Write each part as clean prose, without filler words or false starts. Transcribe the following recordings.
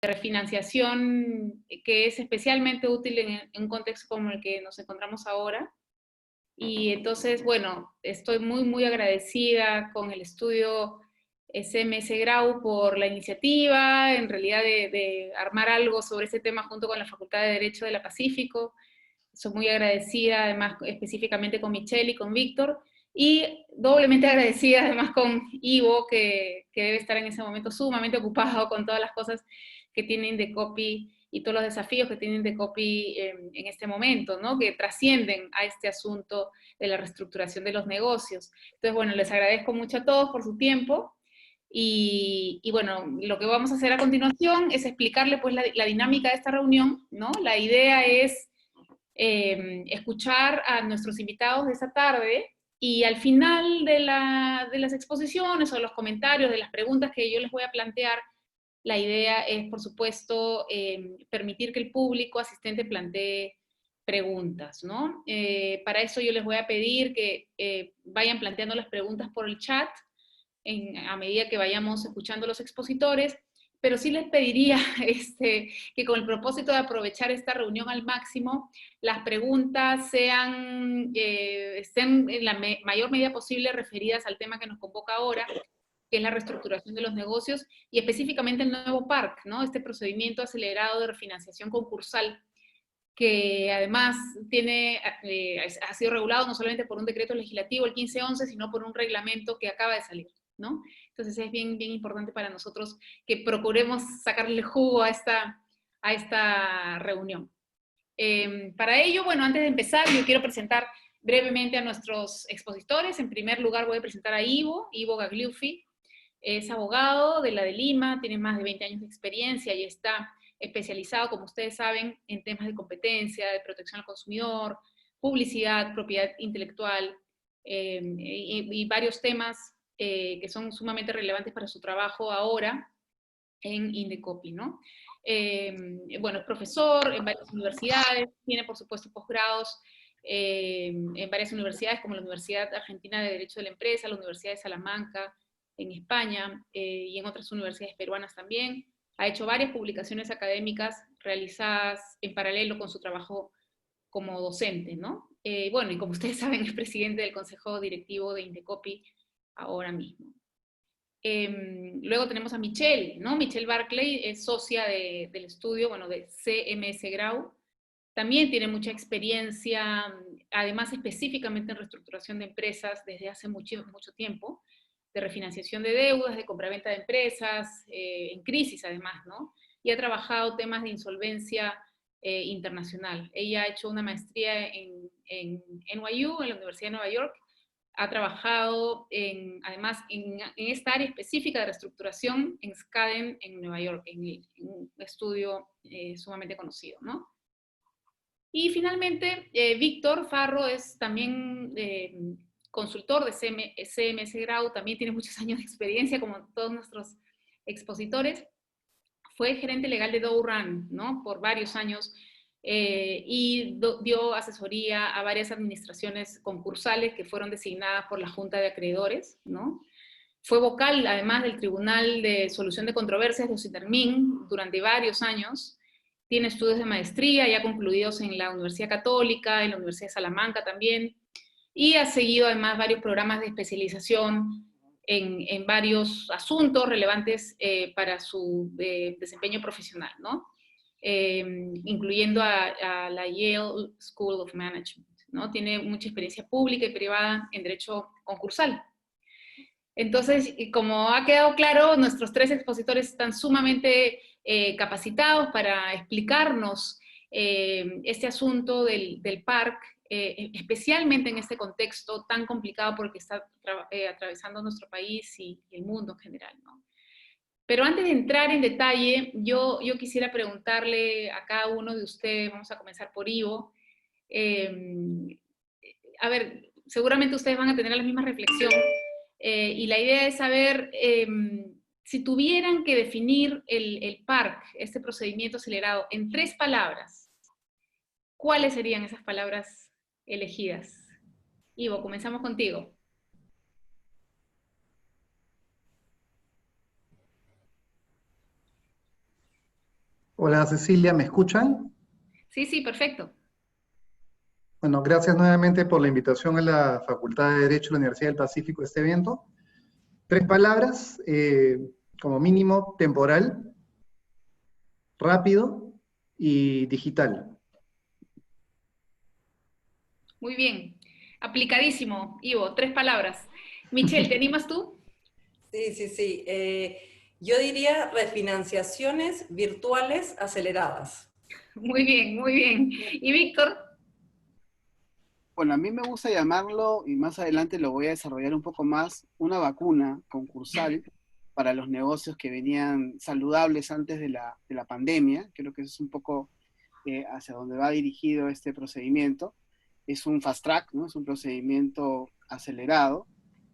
refinanciación que es especialmente útil en un contexto como el que nos encontramos ahora. Y entonces, bueno, estoy muy agradecida con el estudio CMS Grau por la iniciativa, en realidad de armar algo sobre este tema junto con la Facultad de Derecho de la Pacífico. Soy muy agradecida, además, específicamente con Michelle y con Víctor, y doblemente agradecida, además, con Ivo, que debe estar en ese momento sumamente ocupado con todas las cosas que tienen de copy y todos los desafíos que tienen de copy en este momento, ¿no? Que trascienden a este asunto de la reestructuración de los negocios. Entonces, bueno, les agradezco mucho a todos por su tiempo, y bueno, lo que vamos a hacer a continuación es explicarle pues la dinámica de esta reunión, ¿no? La idea es escuchar a nuestros invitados de esta tarde, y al final de las exposiciones o los comentarios, de las preguntas que yo les voy a plantear, la idea es, por supuesto, permitir que el público asistente plantee preguntas, ¿no? Para eso yo les voy a pedir que vayan planteando las preguntas por el chat a medida que vayamos escuchando los expositores, pero sí les pediría que con el propósito de aprovechar esta reunión al máximo, las preguntas estén en la mayor medida posible referidas al tema que nos convoca ahora, que es la reestructuración de los negocios, y específicamente el nuevo PARC, ¿no? Este procedimiento acelerado de refinanciación concursal, que además ha sido regulado no solamente por un decreto legislativo, el 1511, sino por un reglamento que acaba de salir, ¿no? Entonces es bien importante para nosotros que procuremos sacarle jugo a esta reunión. Para ello, bueno, antes de empezar, yo quiero presentar brevemente a nuestros expositores. En primer lugar voy a presentar a Ivo Gagliuffi. Es abogado de la de Lima, tiene más de 20 años de experiencia y está especializado, como ustedes saben, en temas de competencia, de protección al consumidor, publicidad, propiedad intelectual, y varios temas que son sumamente relevantes para su trabajo ahora en Indecopy, ¿no? Bueno, es profesor en varias universidades, tiene por supuesto posgrados en varias universidades, como la Universidad Argentina de Derecho de la Empresa, la Universidad de Salamanca, en España, y en otras universidades peruanas también. Ha hecho varias publicaciones académicas realizadas en paralelo con su trabajo como docente, ¿no? Bueno, y como ustedes saben, es presidente del Consejo Directivo de Indecopy ahora mismo. Luego tenemos a Michelle, ¿no? Michelle Barclay es socia del estudio, bueno, de CMS Grau. También tiene mucha experiencia, además específicamente en reestructuración de empresas desde hace mucho tiempo, de refinanciación de deudas, de compraventa de empresas, en crisis además, ¿no? Y ha trabajado temas de insolvencia internacional. Ella ha hecho una maestría en NYU, en la Universidad de Nueva York. Ha trabajado además en esta área específica de reestructuración en Skadden, en Nueva York, en un estudio sumamente conocido, ¿no? Y finalmente, Víctor Farro es también consultor de CMS Grau, también tiene muchos años de experiencia, como todos nuestros expositores. Fue gerente legal de Dow Run, ¿no? Por varios años, y dio asesoría a varias administraciones concursales que fueron designadas por la Junta de Acreedores, ¿no? Fue vocal, además, del Tribunal de Solución de Controversias de Ocinermin durante varios años. Tiene estudios de maestría ya concluidos en la Universidad Católica, en la Universidad de Salamanca también, y ha seguido además varios programas de especialización en varios asuntos relevantes para su desempeño profesional, ¿no? Incluyendo a la Yale School of Management, ¿no? Tiene mucha experiencia pública y privada en derecho concursal. Entonces, como ha quedado claro, nuestros tres expositores están sumamente capacitados para explicarnos este asunto del PARC, especialmente en este contexto tan complicado por el que está atravesando nuestro país y el mundo en general, ¿no? Pero antes de entrar en detalle, yo quisiera preguntarle a cada uno de ustedes, vamos a comenzar por Ivo, a ver, seguramente ustedes van a tener la misma reflexión, y la idea es saber si tuvieran que definir el PARC, este procedimiento acelerado, en 3 palabras, ¿cuáles serían esas palabras elegidas? Ivo, comenzamos contigo. Hola Cecilia, ¿me escuchan? Sí, sí, perfecto. Bueno, gracias nuevamente por la invitación a la Facultad de Derecho de la Universidad del Pacífico a este evento. Tres palabras, como mínimo, temporal, rápido y digital. Muy bien. Aplicadísimo, Ivo. Tres palabras. Michelle, ¿te animas tú? Sí, sí, sí. Yo diría refinanciaciones virtuales aceleradas. Muy bien, muy bien. ¿Y Víctor? Bueno, a mí me gusta llamarlo, y más adelante lo voy a desarrollar un poco más, una vacuna concursal para los negocios que venían saludables antes de la pandemia. Creo que eso es un poco hacia donde va dirigido este procedimiento. Es un fast track, ¿no? Es un procedimiento acelerado,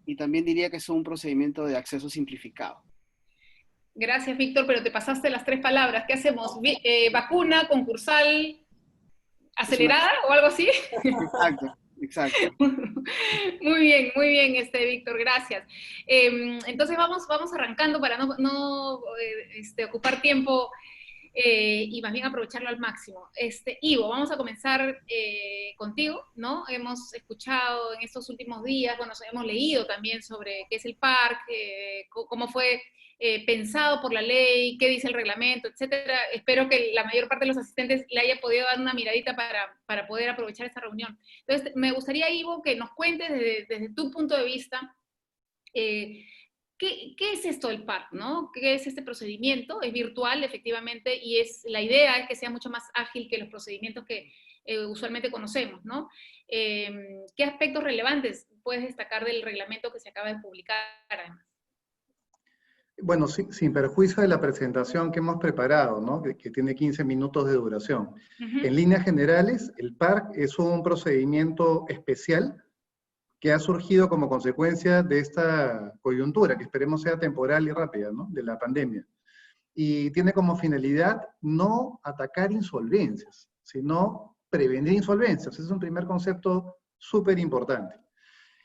y también diría que es un procedimiento de acceso simplificado. Gracias, Víctor, pero te pasaste las tres palabras. ¿Qué hacemos? ¿Vacuna, concursal, Es una... acelerada o algo así? Exacto, exacto. Muy bien, Víctor, gracias. Entonces vamos arrancando para no ocupar tiempo y más bien aprovecharlo al máximo. Ivo, vamos a comenzar contigo, ¿no? Hemos escuchado en estos últimos días, bueno, hemos leído también sobre qué es el PARC, cómo fue pensado por la ley, qué dice el reglamento, etcétera. Espero que la mayor parte de los asistentes le haya podido dar una miradita para poder aprovechar esta reunión. Entonces, me gustaría, Ivo, que nos cuentes desde tu punto de vista, eh, ¿qué es esto del PARC, ¿no? ¿Qué es este procedimiento? Es virtual, efectivamente, y la idea es que sea mucho más ágil que los procedimientos que usualmente conocemos, ¿no? ¿Qué aspectos relevantes puedes destacar del reglamento que se acaba de publicar, además? Bueno, sin perjuicio de la presentación que hemos preparado, ¿no? Que tiene 15 minutos de duración. Uh -huh. En líneas generales, el PARC es un procedimiento especial que ha surgido como consecuencia de esta coyuntura, que esperemos sea temporal y rápida, ¿no? De la pandemia. Y tiene como finalidad no atacar insolvencias, sino prevenir insolvencias. Ese es un primer concepto súper importante.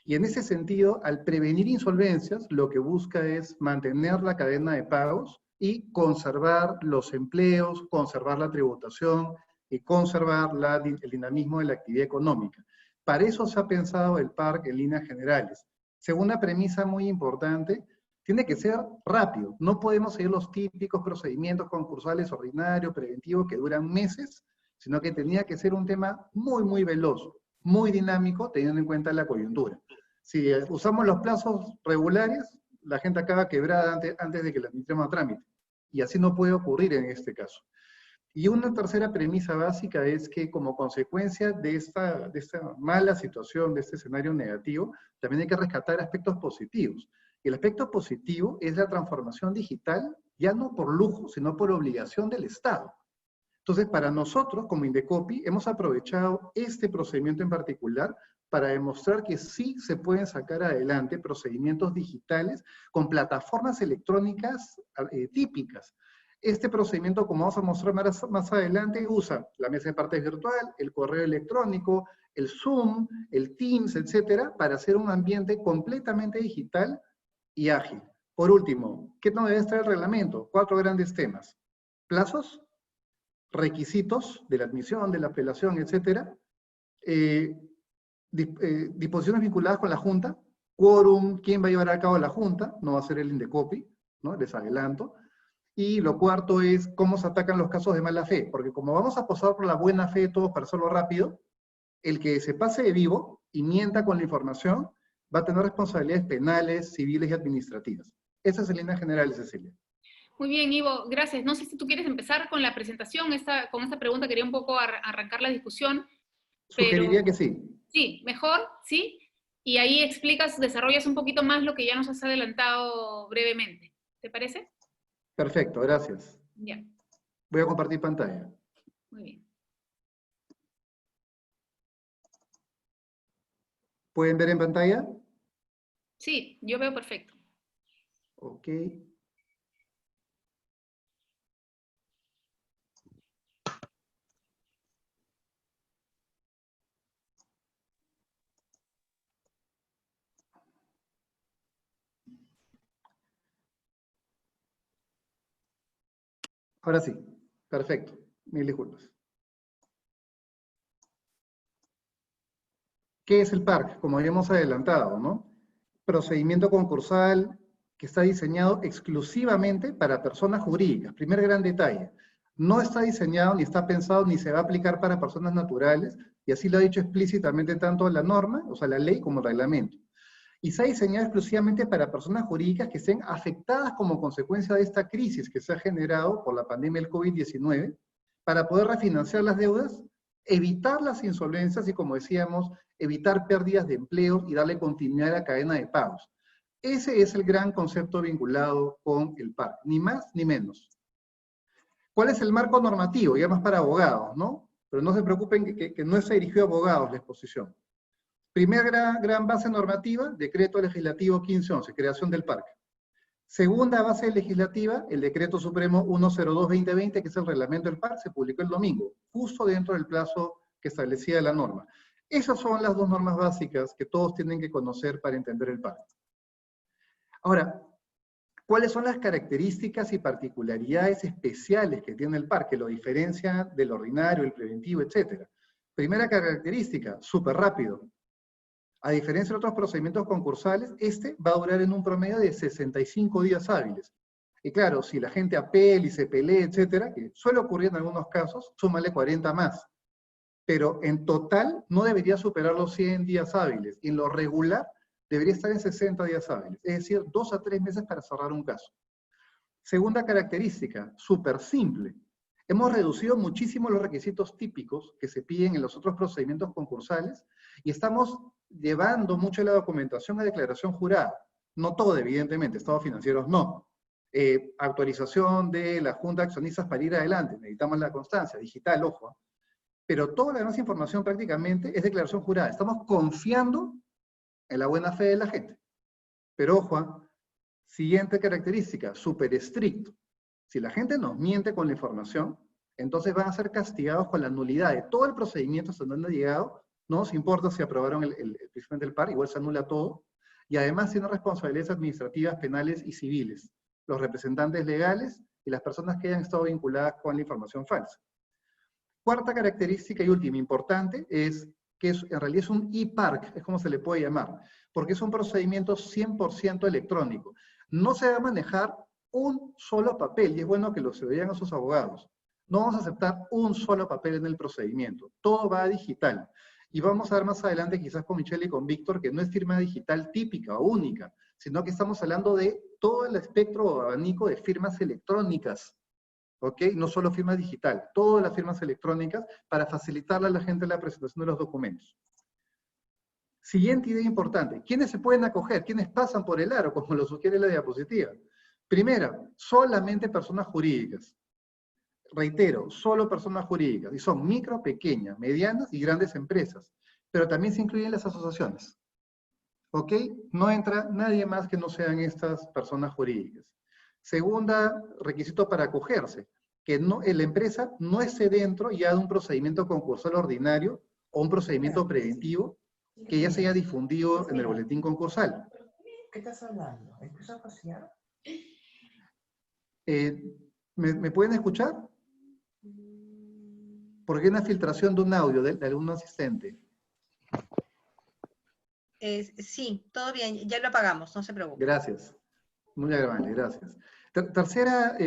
Y en ese sentido, al prevenir insolvencias, lo que busca es mantener la cadena de pagos y conservar los empleos, conservar la tributación y conservar el dinamismo de la actividad económica. Para eso se ha pensado el PARC en líneas generales. Segunda premisa muy importante, tiene que ser rápido. No podemos seguir los típicos procedimientos concursales ordinarios, preventivos, que duran meses, sino que tenía que ser un tema muy, muy veloz, muy dinámico, teniendo en cuenta la coyuntura. Si usamos los plazos regulares, la gente acaba quebrada antes de que la admitamos a trámite. Y así no puede ocurrir en este caso. Y una tercera premisa básica es que como consecuencia de esta mala situación, de este escenario negativo, también hay que rescatar aspectos positivos. Y el aspecto positivo es la transformación digital, ya no por lujo, sino por obligación del Estado. Entonces, para nosotros, como Indecopi, hemos aprovechado este procedimiento en particular para demostrar que sí se pueden sacar adelante procedimientos digitales con plataformas electrónicas típicas. Este procedimiento, como vamos a mostrar más adelante, usa la mesa de partes virtual, el correo electrónico, el Zoom, el Teams, etcétera, para hacer un ambiente completamente digital y ágil. Por último, ¿qué nos debe traer el reglamento? 4 grandes temas. Plazos, requisitos de la admisión, de la apelación, etcétera, disposiciones vinculadas con la Junta, quórum, quién va a llevar a cabo la Junta, no va a ser el Indecopi, ¿no? Les adelanto. Y lo cuarto es cómo se atacan los casos de mala fe, porque como vamos a posar por la buena fe de todos para hacerlo rápido, el que se pase de vivo y mienta con la información va a tener responsabilidades penales, civiles y administrativas. Esas en líneas generales, Cecilia. Muy bien, Ivo, gracias. No sé si tú quieres empezar con la presentación. Con esta pregunta quería un poco arrancar la discusión, pero Sugeriría que sí. sí, mejor, sí. Y ahí explicas, desarrollas un poquito más lo que ya nos has adelantado brevemente. ¿Te parece? Perfecto, gracias. Ya. Voy a compartir pantalla. Muy bien. ¿Pueden ver en pantalla? Sí, yo veo perfecto. Ok. Ahora sí. Perfecto, mil disculpas. ¿Qué es el PARC? Como habíamos adelantado, ¿no? Procedimiento concursal que está diseñado exclusivamente para personas jurídicas. Primer gran detalle. No está diseñado, ni está pensado, ni se va a aplicar para personas naturales, y así lo ha dicho explícitamente tanto la norma, o sea, la ley, como el reglamento. Y se ha diseñado exclusivamente para personas jurídicas que estén afectadas como consecuencia de esta crisis que se ha generado por la pandemia del COVID-19, para poder refinanciar las deudas, evitar las insolvencias y, como decíamos, evitar pérdidas de empleo y darle continuidad a la cadena de pagos. Ese es el gran concepto vinculado con el PARC, ni más ni menos. ¿Cuál es el marco normativo? Ya más para abogados, ¿no? Pero no se preocupen que no está dirigido a abogados la exposición. Primera gran base normativa, Decreto Legislativo 1511, creación del PARC. Segunda base legislativa, el Decreto Supremo 102-2020, que es el reglamento del PARC, se publicó el domingo, justo dentro del plazo que establecía la norma. Esas son las dos normas básicas que todos tienen que conocer para entender el PARC. Ahora, ¿cuáles son las características y particularidades especiales que tiene el PARC, que lo diferencia del ordinario, el preventivo, etcétera? Primera característica, súper rápido. A diferencia de otros procedimientos concursales, este va a durar en un promedio de 65 días hábiles. Y claro, si la gente apela y se pelea, etcétera, que suele ocurrir en algunos casos, súmale 40 más. Pero en total no debería superar los 100 días hábiles. Y en lo regular debería estar en 60 días hábiles. Es decir, 2 a 3 meses para cerrar un caso. Segunda característica, súper simple. Hemos reducido muchísimo los requisitos típicos que se piden en los otros procedimientos concursales y estamos llevando mucho de la documentación a declaración jurada. No todo, evidentemente, estados financieros no. Autorización de la Junta de Accionistas para ir adelante, necesitamos la constancia, digital, ojo. Pero toda la demás información prácticamente es declaración jurada. Estamos confiando en la buena fe de la gente. Pero ojo, siguiente característica, súper estricto. Si la gente nos miente con la información, entonces van a ser castigados con la nulidad de todo el procedimiento hasta donde han llegado. No nos importa si aprobaron el del PARC, igual se anula todo. Y además tienen responsabilidades administrativas, penales y civiles. Los representantes legales y las personas que hayan estado vinculadas con la información falsa. Cuarta característica y última importante es que en realidad es un e-PARC, es como se le puede llamar, porque es un procedimiento 100% electrónico. No se va a manejar un solo papel, y es bueno que lo se vean a sus abogados. No vamos a aceptar un solo papel en el procedimiento, todo va a digital. Y vamos a ver más adelante, quizás con Michelle y con Víctor, que no es firma digital típica o única, sino que estamos hablando de todo el espectro o abanico de firmas electrónicas, ¿ok? No solo firma digital, todas las firmas electrónicas para facilitarle a la gente la presentación de los documentos. Siguiente idea importante, ¿quiénes se pueden acoger? ¿Quiénes pasan por el aro, como lo sugiere la diapositiva? Primera, solamente personas jurídicas. Reitero, solo personas jurídicas, y son micro, pequeñas, medianas y grandes empresas, pero también se incluyen las asociaciones. ¿Ok? No entra nadie más que no sean estas personas jurídicas. Segunda requisito para acogerse, que la empresa no esté dentro ya de un procedimiento concursal ordinario o un procedimiento preventivo que ya se haya difundido en el boletín concursal. ¿Qué estás hablando? ¿Empieza a pasear? ¿Me pueden escuchar? Porque hay una filtración de un audio de algún asistente. Sí, todo bien, ya lo apagamos, no se preocupe. Gracias. Muy agradable, gracias. Tercera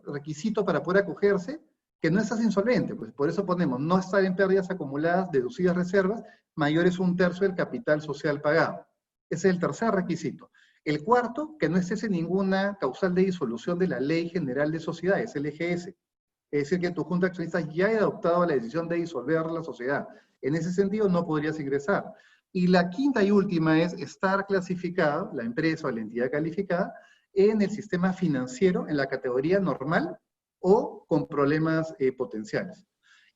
requisito para poder acogerse, que no estás insolvente, pues por eso ponemos no estar en pérdidas acumuladas, deducidas reservas, mayores 1/3 del capital social pagado. Ese es el tercer requisito. El cuarto, que no estés en ninguna causal de disolución de la Ley General de Sociedades, LGS. Es decir, que tu junta de accionistas ya haya adoptado la decisión de disolver la sociedad. En ese sentido no podrías ingresar. Y la quinta y última es estar clasificado, la empresa o la entidad calificada, en el sistema financiero, en la categoría normal o con problemas potenciales.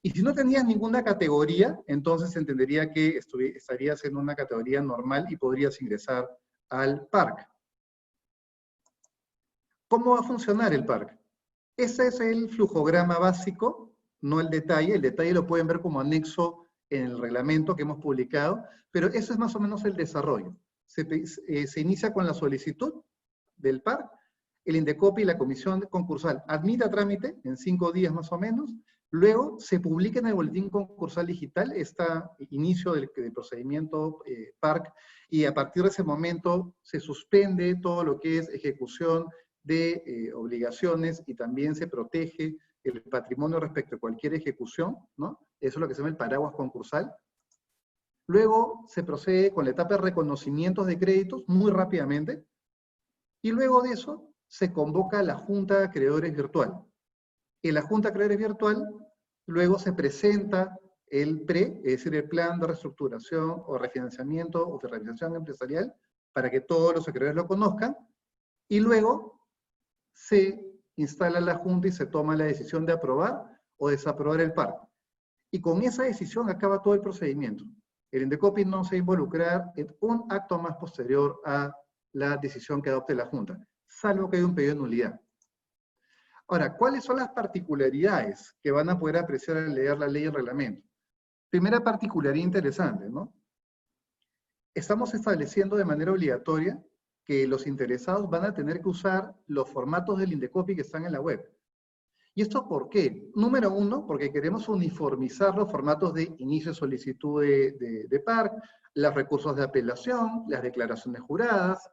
Y si no tenías ninguna categoría, entonces se entendería que estarías en una categoría normal y podrías ingresar al PARC. ¿Cómo va a funcionar el PARC? Ese es el flujograma básico, no el detalle lo pueden ver como anexo en el reglamento que hemos publicado, pero eso es más o menos el desarrollo. Se inicia con la solicitud del PARC, el Indecopi y la comisión concursal admite a trámite en 5 días más o menos, luego se publica en el boletín concursal digital este inicio del procedimiento PARC, y a partir de ese momento se suspende todo lo que es ejecución de obligaciones, y también se protege el patrimonio respecto a cualquier ejecución, ¿no? Eso es lo que se llama el paraguas concursal. Luego se procede con la etapa de reconocimientos de créditos muy rápidamente, y luego de eso se convoca a la Junta de Acreedores Virtual. En la Junta de Acreedores Virtual luego se presenta el PRE, es decir, el plan de reestructuración o refinanciamiento o de realización empresarial, para que todos los acreedores lo conozcan, y luego se instala la Junta y se toma la decisión de aprobar o desaprobar el PARC. Y con esa decisión acaba todo el procedimiento. El Indecopi no se va a involucrar en un acto más posterior a la decisión que adopte la Junta, salvo que haya un pedido de nulidad. Ahora, ¿cuáles son las particularidades que van a poder apreciar al leer la ley y el reglamento? Primera particularidad interesante, ¿no? Estamos estableciendo de manera obligatoria que los interesados van a tener que usar los formatos del Indecopi que están en la web. ¿Y esto por qué? Número uno, porque queremos uniformizar los formatos de inicio de solicitud de PARC, los recursos de apelación, las declaraciones juradas,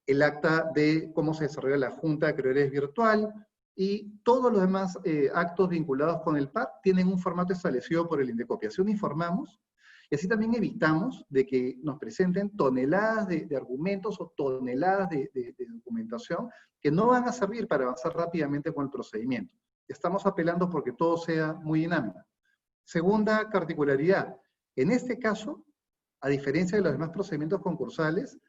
el acta de cómo se desarrolla la Junta de Acreedores Virtual, y todos los demás actos vinculados con el PARC tienen un formato establecido por el Indecopi. Así uniformamos, y así también evitamos de que nos presenten toneladas de argumentos o toneladas de documentación que no van a servir para avanzar rápidamente con el procedimiento. Estamos apelando porque todo sea muy dinámico. Segunda particularidad, en este caso, a diferencia de los demás procedimientos concursales,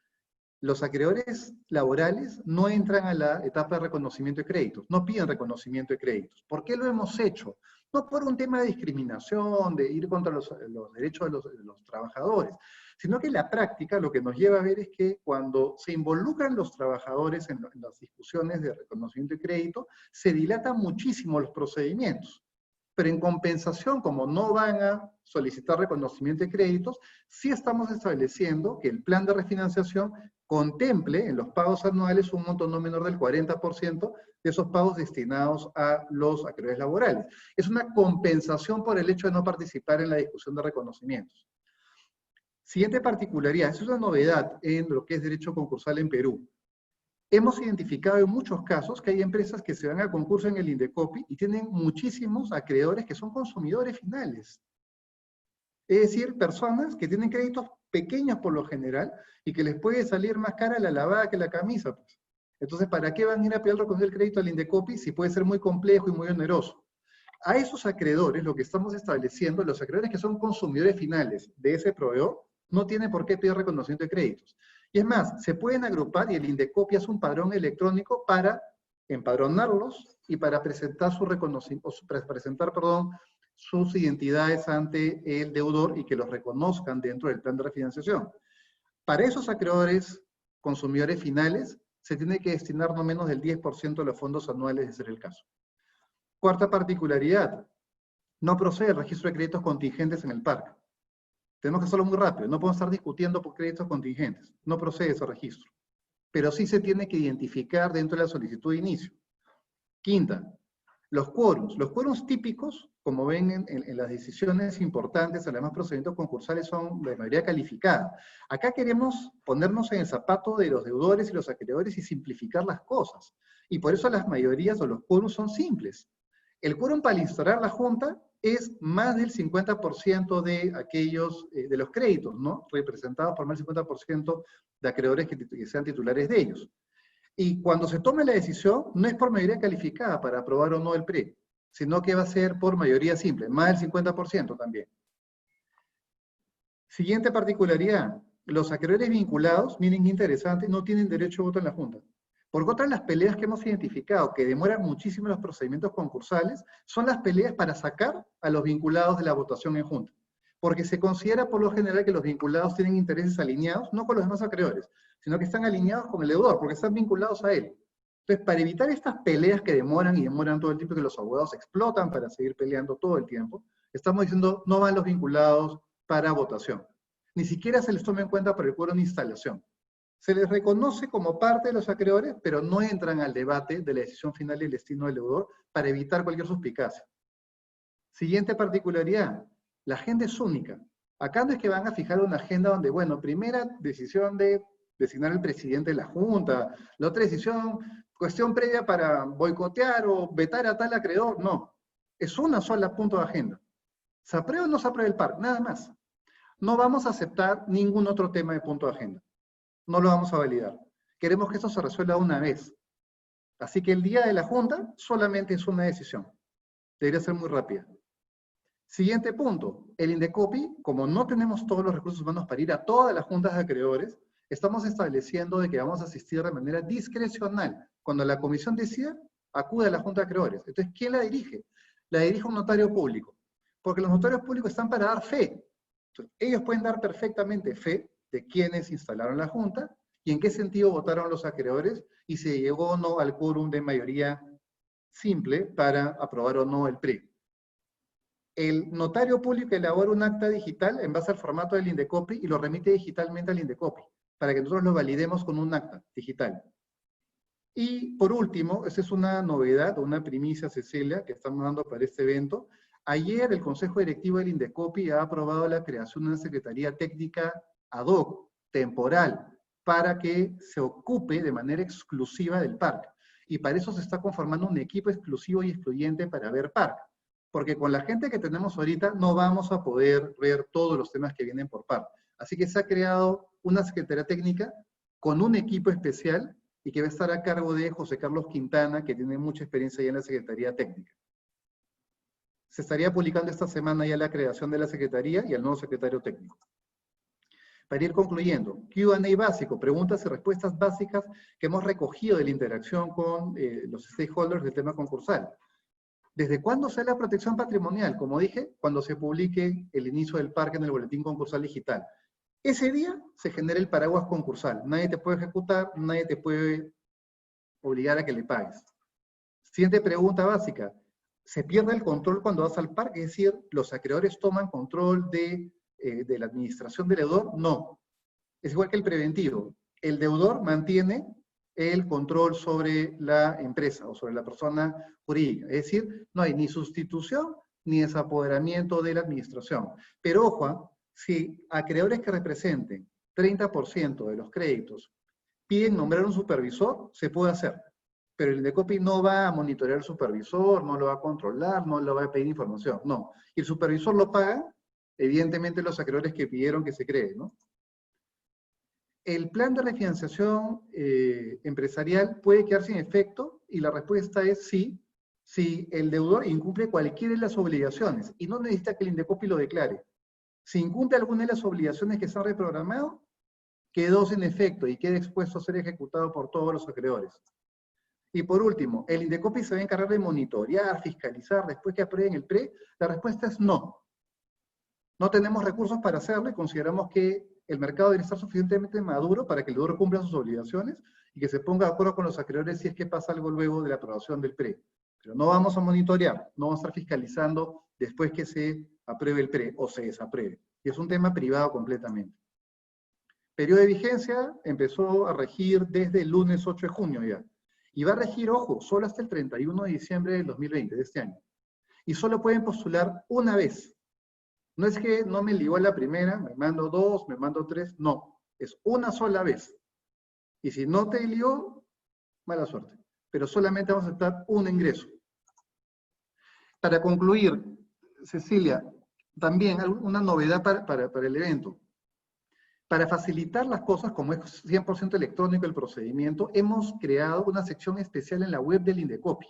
los acreedores laborales no entran a la etapa de reconocimiento de créditos, no piden reconocimiento de créditos. ¿Por qué lo hemos hecho? No por un tema de discriminación, de ir contra los derechos de los trabajadores, sino que la práctica lo que nos lleva a ver es que cuando se involucran los trabajadores en las discusiones de reconocimiento de crédito, se dilatan muchísimo los procedimientos. Pero en compensación, como no van a solicitar reconocimiento de créditos, sí estamos estableciendo que el plan de refinanciación contemple en los pagos anuales un monto no menor del 40% de esos pagos destinados a los acreedores laborales. Es una compensación por el hecho de no participar en la discusión de reconocimientos. Siguiente particularidad, es una novedad en lo que es derecho concursal en Perú. Hemos identificado en muchos casos que hay empresas que se van a concurso en el Indecopi y tienen muchísimos acreedores que son consumidores finales. Es decir, personas que tienen créditos pequeños por lo general y que les puede salir más cara la lavada que la camisa, pues. Entonces, ¿para qué van a ir a pedir reconocer el crédito al Indecopi si puede ser muy complejo y muy oneroso? A esos acreedores, lo que estamos estableciendo, los acreedores que son consumidores finales de ese proveedor, no tienen por qué pedir reconocimiento de créditos. Y es más, se pueden agrupar y el Indecopi hace un padrón electrónico para empadronarlos y para presentar su reconocimiento, sus identidades ante el deudor y que los reconozcan dentro del plan de refinanciación. Para esos acreedores consumidores finales, se tiene que destinar no menos del 10% de los fondos anuales, de ser el caso. Cuarta particularidad, no procede el registro de créditos contingentes en el PARC. Tenemos que hacerlo muy rápido, no podemos estar discutiendo por créditos contingentes, no procede ese registro. Pero sí se tiene que identificar dentro de la solicitud de inicio. Quinta, los quórums típicos, como ven en las decisiones importantes, además procedimientos concursales, son de mayoría calificada. Acá queremos ponernos en el zapato de los deudores y los acreedores y simplificar las cosas. Y por eso las mayorías o los quórums son simples. El quórum para instalar la Junta es más del 50% de aquellos, de los créditos, ¿no? Representados por más del 50% de acreedores que sean titulares de ellos. Y cuando se tome la decisión, no es por mayoría calificada para aprobar o no el PRE, sino que va a ser por mayoría simple, más del 50% también. Siguiente particularidad, los acreedores vinculados, miren qué interesante, no tienen derecho a voto en la Junta. Por otra, las peleas que hemos identificado, que demoran muchísimo los procedimientos concursales, son las peleas para sacar a los vinculados de la votación en Junta. Porque se considera por lo general que los vinculados tienen intereses alineados, no con los demás acreedores, sino que están alineados con el deudor, porque están vinculados a él. Entonces, para evitar estas peleas que demoran y demoran todo el tiempo, que los abogados explotan para seguir peleando todo el tiempo, estamos diciendo, no van los vinculados para votación. Ni siquiera se les toma en cuenta para el quórum de instalación. Se les reconoce como parte de los acreedores, pero no entran al debate de la decisión final y el destino del deudor para evitar cualquier suspicacia. Siguiente particularidad, la agenda es única. Acá no es que van a fijar una agenda donde, bueno, primera decisión de designar al presidente de la Junta, la otra decisión, cuestión previa para boicotear o vetar a tal acreedor, no. Es una sola punto de agenda. ¿Se aprueba o no se aprueba el PARC? Nada más. No vamos a aceptar ningún otro tema de punto de agenda. No lo vamos a validar. Queremos que esto se resuelva una vez. Así que el día de la Junta solamente es una decisión. Debería ser muy rápida. Siguiente punto. El Indecopi, como no tenemos todos los recursos humanos para ir a todas las juntas de acreedores, estamos estableciendo de que vamos a asistir de manera discrecional. Cuando la comisión decida, acude a la junta de acreedores. Entonces, ¿quién la dirige? La dirige un notario público. Porque los notarios públicos están para dar fe. Entonces, ellos pueden dar perfectamente fe de quiénes instalaron la junta y en qué sentido votaron los acreedores y si llegó o no al quórum de mayoría simple para aprobar o no el PRE. El notario público elabora un acta digital en base al formato del Indecopi y lo remite digitalmente al Indecopi, para que nosotros lo validemos con un acta digital. Y por último, esa es una novedad, una primicia, Cecilia, que estamos dando para este evento. Ayer el Consejo Directivo del Indecopi ha aprobado la creación de una Secretaría Técnica ad hoc, temporal, para que se ocupe de manera exclusiva del PARC. Y para eso se está conformando un equipo exclusivo y excluyente para ver PARC. Porque con la gente que tenemos ahorita no vamos a poder ver todos los temas que vienen por PARC. Así que se ha creado una Secretaría Técnica con un equipo especial y que va a estar a cargo de José Carlos Quintana, que tiene mucha experiencia ya en la Secretaría Técnica. Se estaría publicando esta semana ya la creación de la Secretaría y el nuevo Secretario Técnico. Para ir concluyendo, Q&A básico, preguntas y respuestas básicas que hemos recogido de la interacción con los stakeholders del tema concursal. ¿Desde cuándo sale la protección patrimonial? Como dije, cuando se publique el inicio del parque en el boletín concursal digital. Ese día se genera el paraguas concursal. Nadie te puede ejecutar, nadie te puede obligar a que le pagues. Siguiente pregunta básica. ¿Se pierde el control cuando vas al parque? Es decir, ¿los acreedores toman control de la administración del deudor? No. Es igual que el preventivo. El deudor mantiene el control sobre la empresa o sobre la persona jurídica. Es decir, no hay ni sustitución ni desapoderamiento de la administración. Pero ojo, si acreedores que representen 30% de los créditos piden nombrar un supervisor, se puede hacer. Pero el Indecopi no va a monitorear al supervisor, no lo va a controlar, no le va a pedir información, no. Y el supervisor lo paga, evidentemente, los acreedores que pidieron que se cree, ¿no? ¿El plan de refinanciación empresarial puede quedar sin efecto? Y la respuesta es sí, si el deudor incumple cualquiera de las obligaciones y no necesita que el Indecopi lo declare. Si incumple alguna de las obligaciones que se han reprogramado, quedó sin efecto y queda expuesto a ser ejecutado por todos los acreedores. Y por último, ¿el Indecopi se va a encargar de monitorear, fiscalizar después que aprueben el PRE? La respuesta es no. No tenemos recursos para hacerlo y consideramos que el mercado debe estar suficientemente maduro para que el deudor cumpla sus obligaciones y que se ponga de acuerdo con los acreedores si es que pasa algo luego de la aprobación del PRE. Pero no vamos a monitorear, no vamos a estar fiscalizando después que se apruebe el PRE o se desapruebe. Y es un tema privado completamente. Periodo de vigencia empezó a regir desde el lunes 8 de junio ya. Y va a regir, ojo, solo hasta el 31 de diciembre del 2020, de este año. Y solo pueden postular una vez. No es que no me ligó a la primera, me mando 2, me mando 3, no. Es una sola vez. Y si no te ligó, mala suerte. Pero solamente vamos a aceptar un ingreso. Para concluir, Cecilia, también una novedad para el evento. Para facilitar las cosas, como es 100% electrónico el procedimiento, hemos creado una sección especial en la web del Indecopi.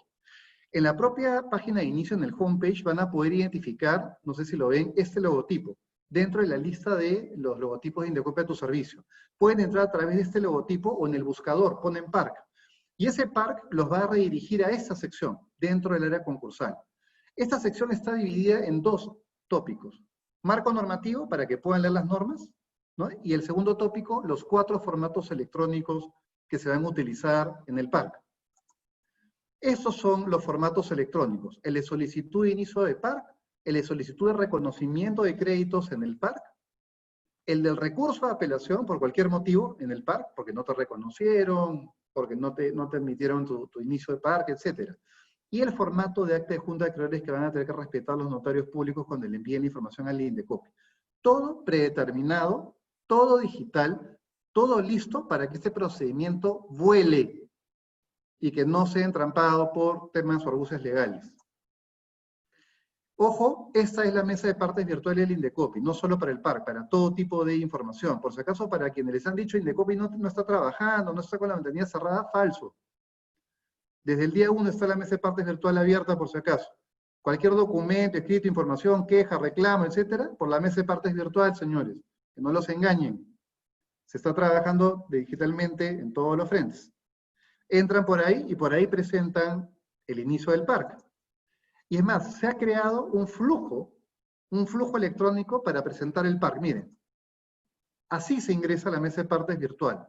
En la propia página de inicio, en el homepage, van a poder identificar, no sé si lo ven, este logotipo, dentro de la lista de los logotipos de Indecopi a tu servicio. Pueden entrar a través de este logotipo o en el buscador, ponen PARC. Y ese PARC los va a redirigir a esta sección, dentro del área concursal. Esta sección está dividida en 2 tópicos. Marco normativo, para que puedan leer las normas, ¿no? Y el segundo tópico, los 4 formatos electrónicos que se van a utilizar en el PARC. Estos son los formatos electrónicos. El de solicitud de inicio de PARC, el de solicitud de reconocimiento de créditos en el PARC, El del recurso de apelación, por cualquier motivo, en el PARC, porque no te reconocieron, porque no te admitieron tu inicio de PARC, etc. Y el formato de acta de junta de acreedores que van a tener que respetar los notarios públicos cuando le envíen la información al INDECOPI. Todo predeterminado, todo digital, todo listo para que este procedimiento vuele y que no sea entrampado por temas o argucias legales. Ojo, esta es la mesa de partes virtuales del INDECOPI, no solo para el PARC, para todo tipo de información. Por si acaso, para quienes les han dicho INDECOPI no está trabajando, no está con la ventanilla cerrada, falso. Desde el día 1 está la mesa de partes virtual abierta, por si acaso. Cualquier documento, escrito, información, queja, reclamo, etcétera, por la mesa de partes virtual, señores. Que no los engañen. Se está trabajando digitalmente en todos los frentes. Entran por ahí y por ahí presentan el inicio del PARC. Y es más, se ha creado un flujo electrónico para presentar el PARC. Miren, así se ingresa a la mesa de partes virtual.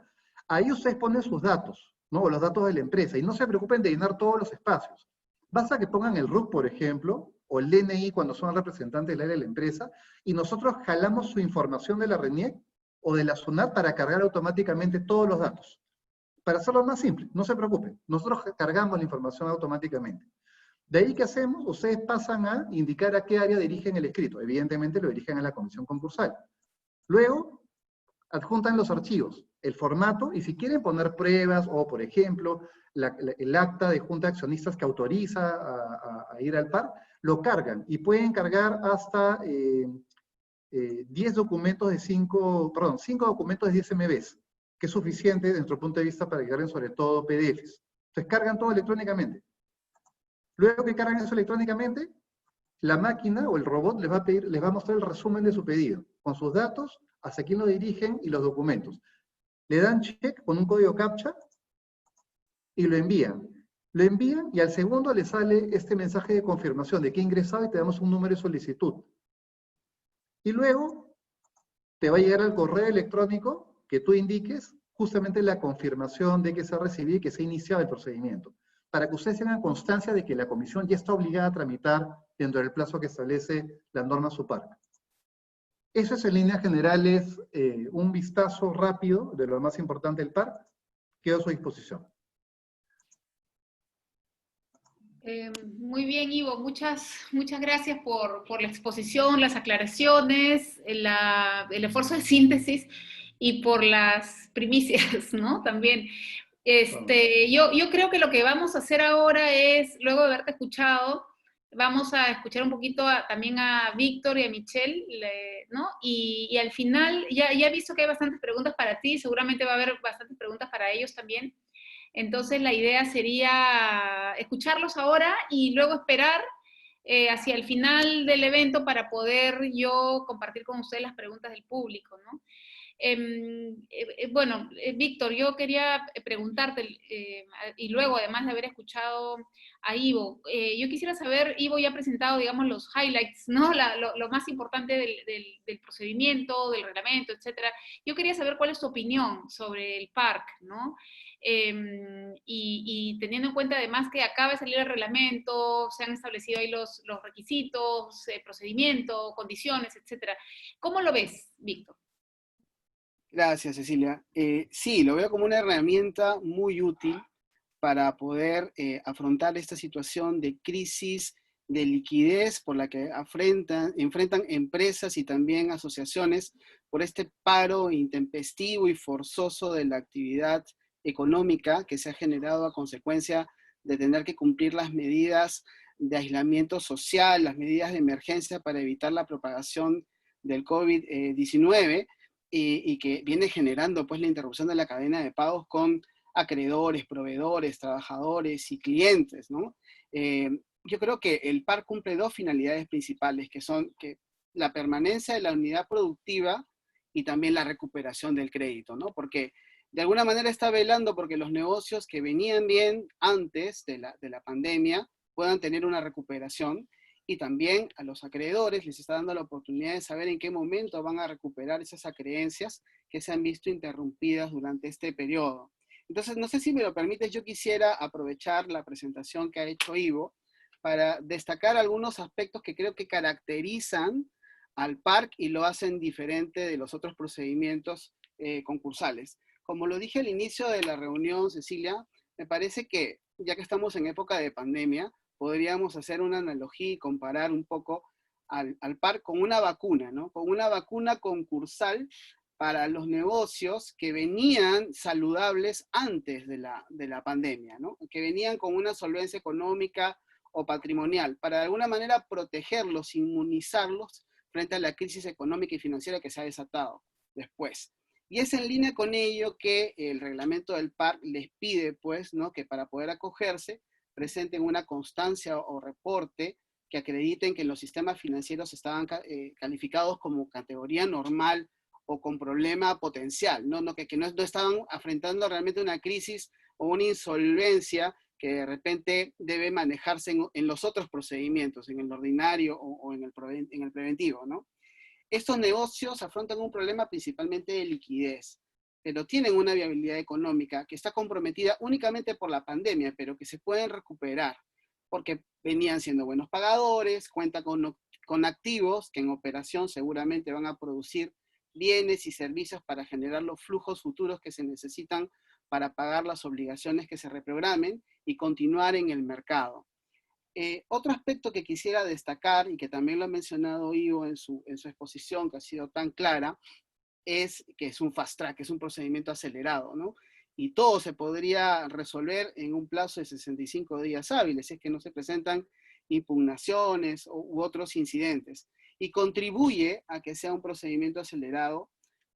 Ahí ustedes ponen sus datos, ¿no? O los datos de la empresa, y no se preocupen de llenar todos los espacios. Basta que pongan el RUC, por ejemplo, o el DNI cuando son representantes del área de la empresa, y nosotros jalamos su información de la RENIEC o de la SUNAT para cargar automáticamente todos los datos. Para hacerlo más simple, no se preocupen, nosotros cargamos la información automáticamente. De ahí, ¿qué hacemos? Ustedes pasan a indicar a qué área dirigen el escrito. Evidentemente lo dirigen a la comisión concursal. Luego, adjuntan los archivos, el formato, y si quieren poner pruebas, o por ejemplo, el acta de junta de accionistas que autoriza a ir al PAR, lo cargan, y pueden cargar hasta 10 documentos de 5 documentos de 10 MBs, que es suficiente desde nuestro punto de vista para que carguen sobre todo PDFs. Entonces cargan todo electrónicamente. Luego que cargan eso electrónicamente, la máquina o el robot les va a mostrar el resumen de su pedido, con sus datos, hacia quién lo dirigen y los documentos. Le dan check con un código CAPTCHA y lo envían. Lo envían y al segundo le sale este mensaje de confirmación de que ha ingresado y te damos un número de solicitud. Y luego te va a llegar al correo electrónico que tú indiques justamente la confirmación de que se ha recibido y que se ha iniciado el procedimiento, para que ustedes tengan constancia de que la comisión ya está obligada a tramitar dentro del plazo que establece la norma SUPARC. Eso es en líneas generales un vistazo rápido de lo más importante del PARC. Quedo a su disposición. Muy bien, Ivo, muchas gracias por la exposición, las aclaraciones, el esfuerzo de síntesis y por las primicias, ¿no? También. Yo creo que lo que vamos a hacer ahora es, luego de haberte escuchado, vamos a escuchar un poquito también a Víctor y a Michelle, ¿no? Y al final, ya he visto que hay bastantes preguntas para ti, seguramente va a haber bastantes preguntas para ellos también. Entonces la idea sería escucharlos ahora y luego esperar hacia el final del evento para poder yo compartir con ustedes las preguntas del público, ¿no? Bueno, Víctor, yo quería preguntarte, y luego además de haber escuchado a Ivo, yo quisiera saber, Ivo ya ha presentado, digamos, los highlights, ¿no? Lo más importante del procedimiento, del reglamento, etcétera. Yo quería saber cuál es tu opinión sobre el PARC, ¿no? Y teniendo en cuenta además que acaba de salir el reglamento, se han establecido ahí los requisitos, procedimiento, condiciones, etcétera. ¿Cómo lo ves, Víctor? Gracias, Cecilia. Sí, lo veo como una herramienta muy útil para poder afrontar esta situación de crisis de liquidez por la que enfrentan empresas y también asociaciones por este paro intempestivo y forzoso de la actividad económica que se ha generado a consecuencia de tener que cumplir las medidas de aislamiento social, las medidas de emergencia para evitar la propagación del COVID-19 y que viene generando pues la interrupción de la cadena de pagos con acreedores, proveedores, trabajadores y clientes, ¿no? Yo creo que el PARC cumple dos finalidades principales, que son la permanencia de la unidad productiva y también la recuperación del crédito, ¿no? Porque de alguna manera está velando porque los negocios que venían bien antes de la pandemia puedan tener una recuperación, y también a los acreedores les está dando la oportunidad de saber en qué momento van a recuperar esas acreencias que se han visto interrumpidas durante este periodo. Entonces, no sé si me lo permites, yo quisiera aprovechar la presentación que ha hecho Ivo para destacar algunos aspectos que creo que caracterizan al PARC y lo hacen diferente de los otros procedimientos concursales. Como lo dije al inicio de la reunión, Cecilia, me parece que, ya que estamos en época de pandemia, podríamos hacer una analogía y comparar un poco al PARC con una vacuna, ¿no? Con una vacuna concursal para los negocios que venían saludables antes de la pandemia, ¿no? Que venían con una solvencia económica o patrimonial, para de alguna manera protegerlos, inmunizarlos frente a la crisis económica y financiera que se ha desatado después. Y es en línea con ello que el reglamento del PARC les pide, pues, ¿no?, que para poder acogerse presenten una constancia o reporte que acrediten que los sistemas financieros estaban calificados como categoría normal o con problema potencial, ¿no? Que no estaban afrontando realmente una crisis o una insolvencia que de repente debe manejarse en los otros procedimientos, en el ordinario o en el preventivo, ¿no? Estos negocios afrontan un problema principalmente de liquidez, pero tienen una viabilidad económica que está comprometida únicamente por la pandemia, pero que se pueden recuperar, porque venían siendo buenos pagadores, cuentan con activos que en operación seguramente van a producir bienes y servicios para generar los flujos futuros que se necesitan para pagar las obligaciones que se reprogramen y continuar en el mercado. Otro aspecto que quisiera destacar, y que también lo ha mencionado Ivo en su exposición, que ha sido tan clara, es que es un fast track, es un procedimiento acelerado, ¿no? Y todo se podría resolver en un plazo de 65 días hábiles, si es que no se presentan impugnaciones u otros incidentes. Y contribuye a que sea un procedimiento acelerado,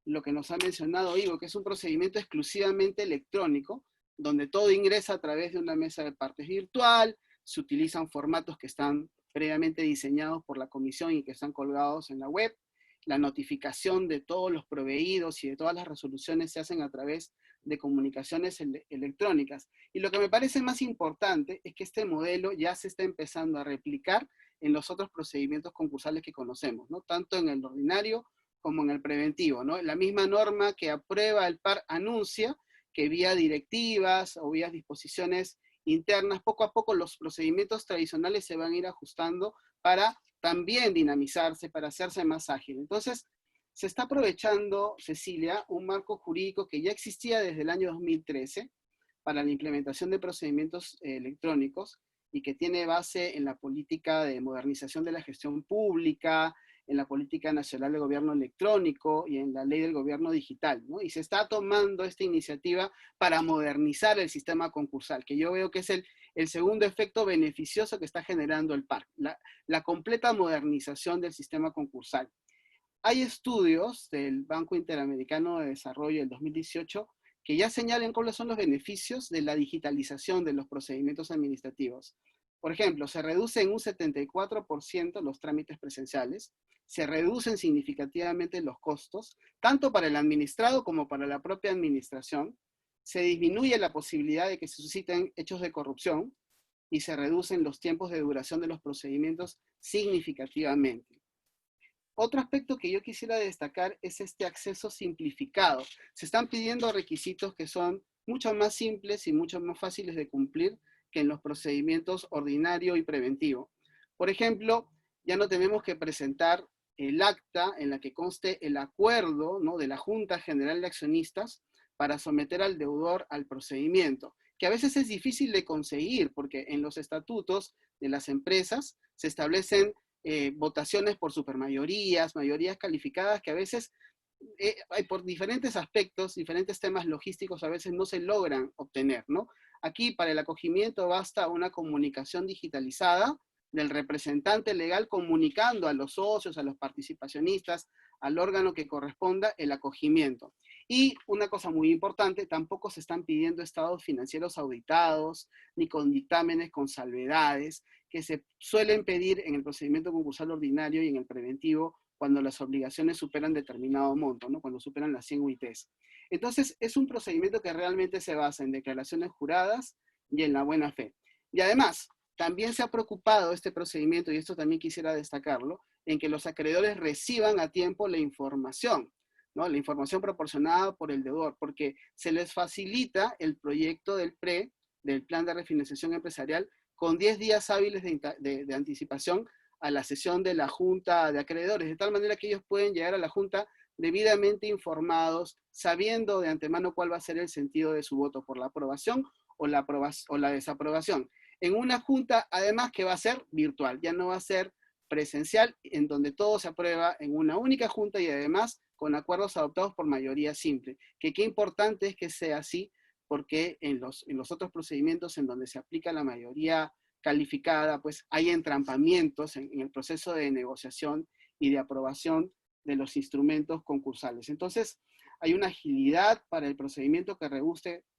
lo que nos ha mencionado Ivo, que es un procedimiento exclusivamente electrónico, donde todo ingresa a través de una mesa de partes virtual, se utilizan formatos que están previamente diseñados por la comisión y que están colgados en la web. La notificación de todos los proveídos y de todas las resoluciones se hacen a través de comunicaciones electrónicas. Y lo que me parece más importante es que este modelo ya se está empezando a replicar en los otros procedimientos concursales que conocemos, ¿no? Tanto en el ordinario como en el preventivo, ¿no? La misma norma que aprueba el PAR anuncia que vía directivas o vía disposiciones internas, poco a poco los procedimientos tradicionales se van a ir ajustando para también dinamizarse, para hacerse más ágil. Entonces, se está aprovechando, Cecilia, un marco jurídico que ya existía desde el año 2013 para la implementación de procedimientos electrónicos y que tiene base en la política de modernización de la gestión pública, en la política nacional de gobierno electrónico y en la ley del gobierno digital, ¿no? Y se está tomando esta iniciativa para modernizar el sistema concursal, que yo veo que es el segundo efecto beneficioso que está generando el PARC, la completa modernización del sistema concursal. Hay estudios del Banco Interamericano de Desarrollo del 2018 que ya señalan cuáles son los beneficios de la digitalización de los procedimientos administrativos. Por ejemplo, se reduce en un 74% los trámites presenciales, se reducen significativamente los costos, tanto para el administrado como para la propia administración, se disminuye la posibilidad de que se susciten hechos de corrupción y se reducen los tiempos de duración de los procedimientos significativamente. Otro aspecto que yo quisiera destacar es este acceso simplificado. Se están pidiendo requisitos que son mucho más simples y mucho más fáciles de cumplir que en los procedimientos ordinario y preventivo. Por ejemplo, ya no tenemos que presentar el acta en la que conste el acuerdo, ¿no?, de la Junta General de Accionistas para someter al deudor al procedimiento, que a veces es difícil de conseguir porque en los estatutos de las empresas se establecen votaciones por supermayorías, mayorías calificadas que a veces por diferentes aspectos, diferentes temas logísticos a veces no se logran obtener, ¿no? Aquí para el acogimiento basta una comunicación digitalizada del representante legal comunicando a los socios, a los participacionistas, al órgano que corresponda el acogimiento. Y una cosa muy importante, tampoco se están pidiendo estados financieros auditados, ni con dictámenes con salvedades, que se suelen pedir en el procedimiento concursal ordinario y en el preventivo cuando las obligaciones superan determinado monto, ¿no?, cuando superan las 100 UITs. Entonces, es un procedimiento que realmente se basa en declaraciones juradas y en la buena fe. Y además, también se ha preocupado este procedimiento, y esto también quisiera destacarlo, en que los acreedores reciban a tiempo la información, ¿no?, la información proporcionada por el deudor, porque se les facilita el proyecto del plan de refinanciación empresarial con 10 días hábiles de anticipación a la sesión de la Junta de Acreedores, de tal manera que ellos pueden llegar a la Junta debidamente informados, sabiendo de antemano cuál va a ser el sentido de su voto por la aprobación o la desaprobación. En una Junta, además, que va a ser virtual, ya no va a ser presencial, en donde todo se aprueba en una única Junta y además con acuerdos adoptados por mayoría simple. Que qué importante es que sea así, porque en los otros procedimientos en donde se aplica la mayoría calificada, pues hay entrampamientos en el proceso de negociación y de aprobación de los instrumentos concursales. Entonces, hay una agilidad para el procedimiento que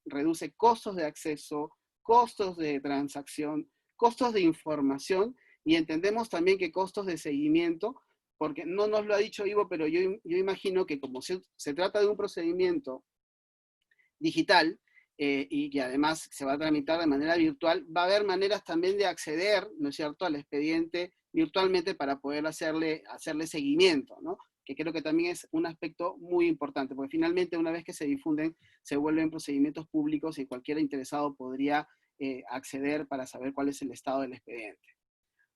reduce costos de acceso, costos de transacción, costos de información, y entendemos también que costos de seguimiento, porque no nos lo ha dicho Ivo, pero yo imagino que como se trata de un procedimiento digital, y que además se va a tramitar de manera virtual, va a haber maneras también de acceder, ¿no es cierto?, al expediente virtualmente para poder hacerle seguimiento, ¿no? Que creo que también es un aspecto muy importante, porque finalmente una vez que se difunden, se vuelven procedimientos públicos y cualquier interesado podría acceder para saber cuál es el estado del expediente.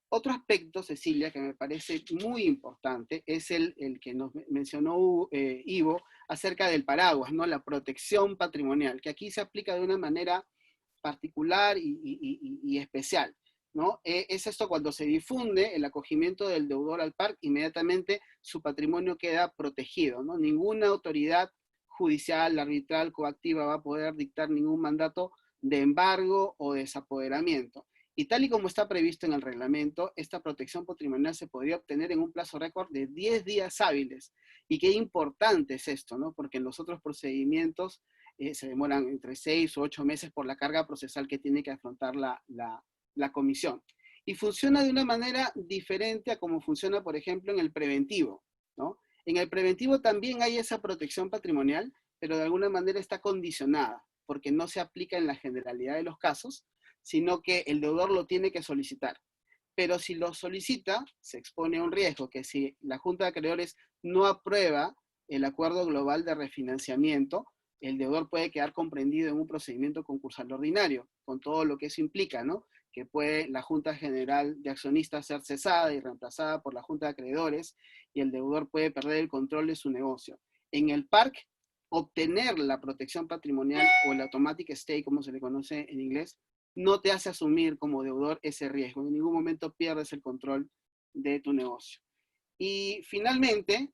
Otro aspecto, Cecilia, que me parece muy importante, es el que nos mencionó Ivo, acerca del paraguas, ¿no? La protección patrimonial, que aquí se aplica de una manera particular y especial, ¿no? Es esto cuando se difunde el acogimiento del deudor al PARC, inmediatamente su patrimonio queda protegido, ¿no? Ninguna autoridad judicial, arbitral, coactiva va a poder dictar ningún mandato de embargo o desapoderamiento. Y tal y como está previsto en el reglamento, esta protección patrimonial se podría obtener en un plazo récord de 10 días hábiles. Y qué importante es esto, ¿no? Porque en los otros procedimientos se demoran entre 6 o 8 meses por la carga procesal que tiene que afrontar la comisión. Y funciona de una manera diferente a como funciona, por ejemplo, en el preventivo, ¿no? En el preventivo también hay esa protección patrimonial, pero de alguna manera está condicionada, porque no se aplica en la generalidad de los casos, sino que el deudor lo tiene que solicitar. Pero si lo solicita, se expone a un riesgo, que si la Junta de Acreedores no aprueba el acuerdo global de refinanciamiento, el deudor puede quedar comprendido en un procedimiento concursal ordinario, con todo lo que eso implica, ¿no? Que puede la Junta General de Accionistas ser cesada y reemplazada por la Junta de Acreedores, y el deudor puede perder el control de su negocio. En el PARC, obtener la protección patrimonial o el automatic stay, como se le conoce en inglés, no te hace asumir como deudor ese riesgo. En ningún momento pierdes el control de tu negocio. Y finalmente,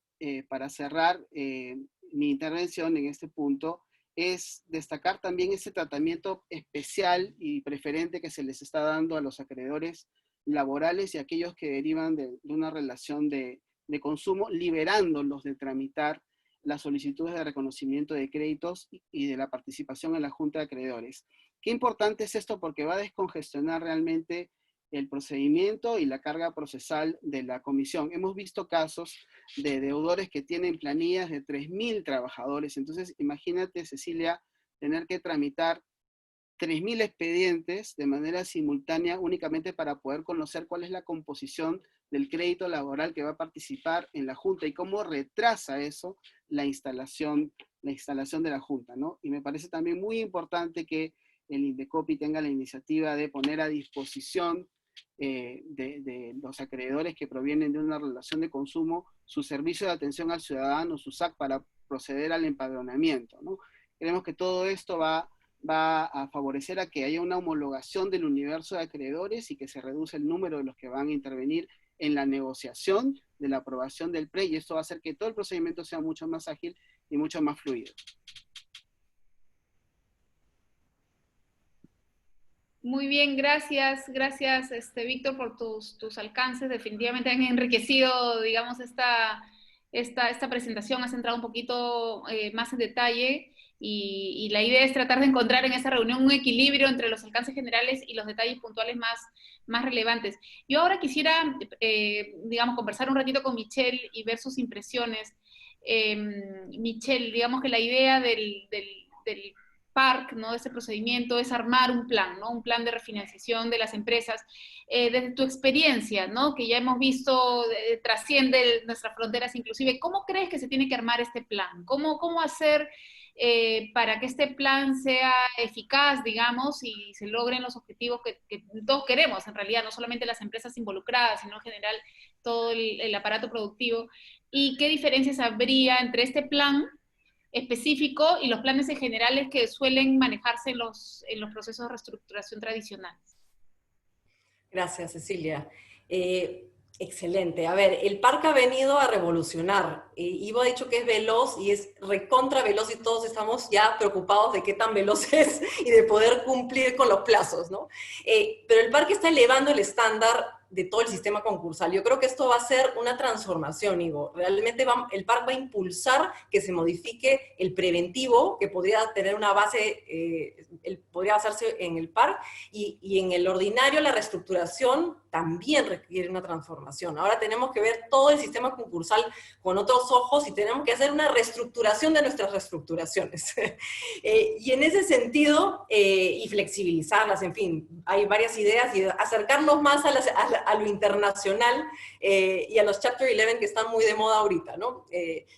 para cerrar mi intervención en este punto, es destacar también ese tratamiento especial y preferente que se les está dando a los acreedores laborales y a aquellos que derivan de una relación de consumo, liberándolos de tramitar las solicitudes de reconocimiento de créditos y de la participación en la Junta de Acreedores. Qué importante es esto, porque va a descongestionar realmente el procedimiento y la carga procesal de la comisión. Hemos visto casos de deudores que tienen planillas de 3.000 trabajadores. Entonces, imagínate, Cecilia, tener que tramitar 3.000 expedientes de manera simultánea únicamente para poder conocer cuál es la composición del crédito laboral que va a participar en la Junta y cómo retrasa eso la instalación de la Junta, ¿no? Y me parece también muy importante que el Indecopi tenga la iniciativa de poner a disposición de los acreedores que provienen de una relación de consumo su servicio de atención al ciudadano, su SAC, para proceder al empadronamiento, ¿no? Creemos que todo esto va a favorecer a que haya una homologación del universo de acreedores y que se reduzca el número de los que van a intervenir en la negociación de la aprobación del PRE, y esto va a hacer que todo el procedimiento sea mucho más ágil y mucho más fluido. Muy bien, gracias Víctor, por tus alcances. Definitivamente han enriquecido, digamos, esta presentación, has entrado un poquito más en detalle, y la idea es tratar de encontrar en esta reunión un equilibrio entre los alcances generales y los detalles puntuales más relevantes. Yo ahora quisiera, digamos, conversar un ratito con Michelle y ver sus impresiones. Michelle, digamos que la idea del PARC, ¿no? De este procedimiento es armar un plan, ¿no? Un plan de refinanciación de las empresas. Desde tu experiencia, ¿no? Que ya hemos visto, trasciende nuestras fronteras inclusive, ¿cómo crees que se tiene que armar este plan? ¿Cómo hacer para que este plan sea eficaz, digamos, y se logren los objetivos que todos queremos, en realidad, no solamente las empresas involucradas, sino en general todo el aparato productivo? ¿Y qué diferencias habría entre este plan específico y los planes en generales que suelen manejarse en los procesos de reestructuración tradicionales? Gracias, Cecilia. Excelente. A ver, el parque ha venido a revolucionar. Ivo ha dicho que es veloz y es recontra veloz y todos estamos ya preocupados de qué tan veloz es y de poder cumplir con los plazos, ¿no? Pero el parque está elevando el estándar de todo el sistema concursal. Yo creo que esto va a ser una transformación, Ivo. Realmente el PARC va a impulsar que se modifique el preventivo, que podría tener una base, podría basarse en el PARC, y en el ordinario la reestructuración también requiere una transformación. Ahora tenemos que ver todo el sistema concursal con otros ojos y tenemos que hacer una reestructuración de nuestras reestructuraciones. Y en ese sentido, y flexibilizarlas, en fin, hay varias ideas y acercarnos más a lo internacional y a los Chapter 11 que están muy de moda ahorita, ¿no?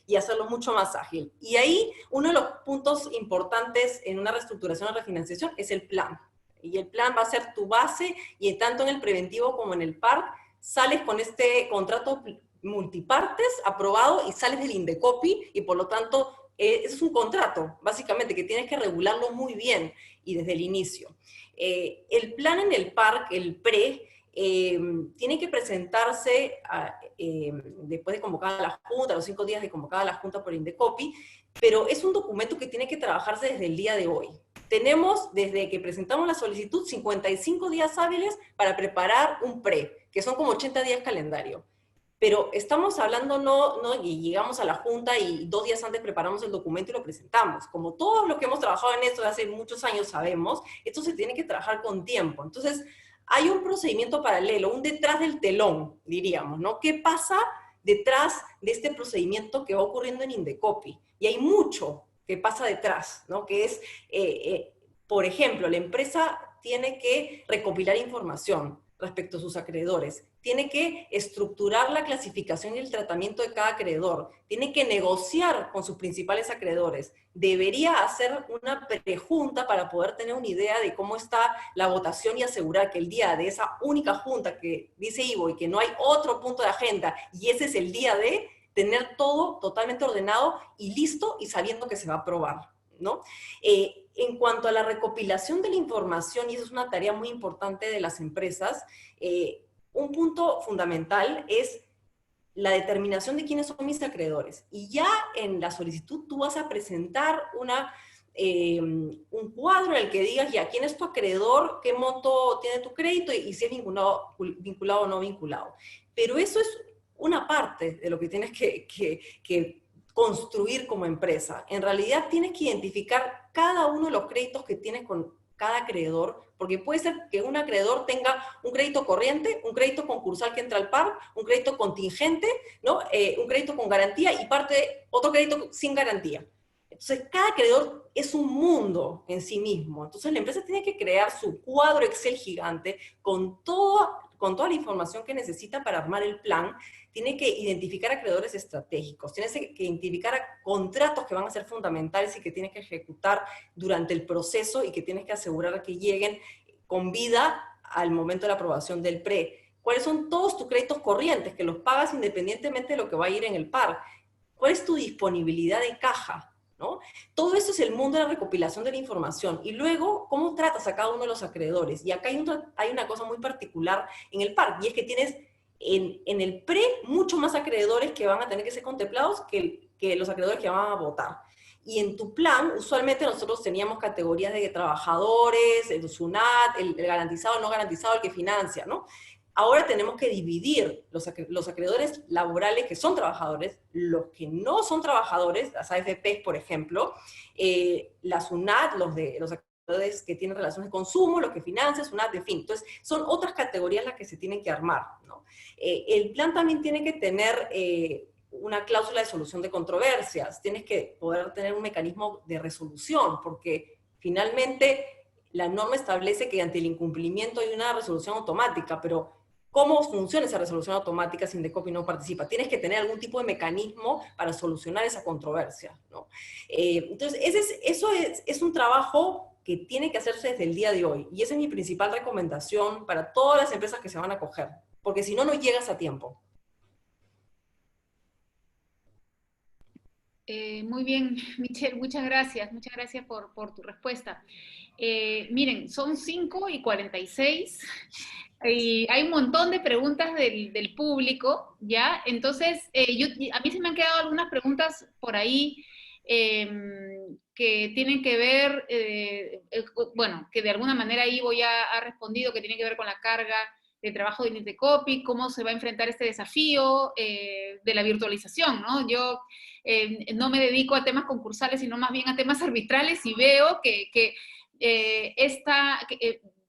Y hacerlo mucho más ágil. Y ahí uno de los puntos importantes en una reestructuración o refinanciación es el plan. Y el plan va a ser tu base, y tanto en el preventivo como en el PARC, sales con este contrato multipartes aprobado y sales del Indecopi, y por lo tanto es un contrato, básicamente, que tienes que regularlo muy bien y desde el inicio. El plan en el PARC, el PRE, tiene que presentarse después de convocada la Junta, a los 5 días de convocada la Junta por Indecopi, pero es un documento que tiene que trabajarse desde el día de hoy. Tenemos, desde que presentamos la solicitud, 55 días hábiles para preparar un PRE, que son como 80 días calendario. Pero estamos hablando, y llegamos a la Junta y 2 días antes preparamos el documento y lo presentamos. Como todos los que hemos trabajado en esto de hace muchos años sabemos, esto se tiene que trabajar con tiempo. Entonces, hay un procedimiento paralelo, un detrás del telón, diríamos, ¿no? ¿Qué pasa detrás de este procedimiento que va ocurriendo en Indecopi? Y hay mucho que pasa detrás, ¿no? Que es, por ejemplo, la empresa tiene que recopilar información respecto a sus acreedores, tiene que estructurar la clasificación y el tratamiento de cada acreedor, tiene que negociar con sus principales acreedores, debería hacer una prejunta para poder tener una idea de cómo está la votación y asegurar que el día de esa única junta que dice Ivo y que no hay otro punto de agenda y ese es el día de tener todo totalmente ordenado y listo y sabiendo que se va a aprobar, ¿no? En cuanto a la recopilación de la información, y eso es una tarea muy importante de las empresas, un punto fundamental es la determinación de quiénes son mis acreedores. Y ya en la solicitud tú vas a presentar un cuadro en el que digas ya quién es tu acreedor, qué monto tiene tu crédito y si es vinculado o no vinculado. Pero eso es una parte de lo que tienes que construir como empresa. En realidad tienes que identificar cada uno de los créditos que tienes con cada acreedor, porque puede ser que un acreedor tenga un crédito corriente, un crédito concursal que entra al PAR, un crédito contingente, ¿no? Un crédito con garantía y otro crédito sin garantía. Entonces, cada acreedor es un mundo en sí mismo. Entonces, la empresa tiene que crear su cuadro Excel gigante con toda la información que necesita para armar el plan. Tiene que identificar acreedores estratégicos, tiene que identificar contratos que van a ser fundamentales y que tienes que ejecutar durante el proceso y que tienes que asegurar que lleguen con vida al momento de la aprobación del PRE. ¿Cuáles son todos tus créditos corrientes? Que los pagas independientemente de lo que va a ir en el PAR. ¿Cuál es tu disponibilidad de caja? ¿No? Todo eso es el mundo de la recopilación de la información. Y luego, ¿cómo tratas a cada uno de los acreedores? Y acá hay una cosa muy particular en el PAR, y es que tienes en el PRE mucho más acreedores que van a tener que ser contemplados que los acreedores que van a votar. Y en tu plan, usualmente nosotros teníamos categorías de trabajadores, el SUNAT, el garantizado, el no garantizado, el que financia, ¿no? Ahora tenemos que dividir los acreedores laborales que son trabajadores, los que no son trabajadores, las AFPs, por ejemplo, la SUNAT, los acreedores que tienen relaciones de consumo, los que financian, SUNAT, en fin. Entonces, son otras categorías las que se tienen que armar, ¿no? El plan también tiene que tener una cláusula de solución de controversias, tienes que poder tener un mecanismo de resolución, porque finalmente la norma establece que ante el incumplimiento hay una resolución automática, pero ¿Cómo funciona esa resolución automática si Indecopi no participa? Tienes que tener algún tipo de mecanismo para solucionar esa controversia, ¿no? Entonces, eso es un trabajo que tiene que hacerse desde el día de hoy. Y esa es mi principal recomendación para todas las empresas que se van a acoger. Porque si no, no llegas a tiempo. Muy bien, Michelle, muchas gracias por tu respuesta. Miren, son 5:46 y hay un montón de preguntas del público, ¿ya? Entonces, a mí se me han quedado algunas preguntas por ahí que tienen que ver, bueno, que de alguna manera Ivo ya ha respondido, que tiene que ver con la carga de trabajo de Indecopi, cómo se va a enfrentar este desafío de la virtualización, ¿no? Yo no me dedico a temas concursales, sino más bien a temas arbitrales y veo que esta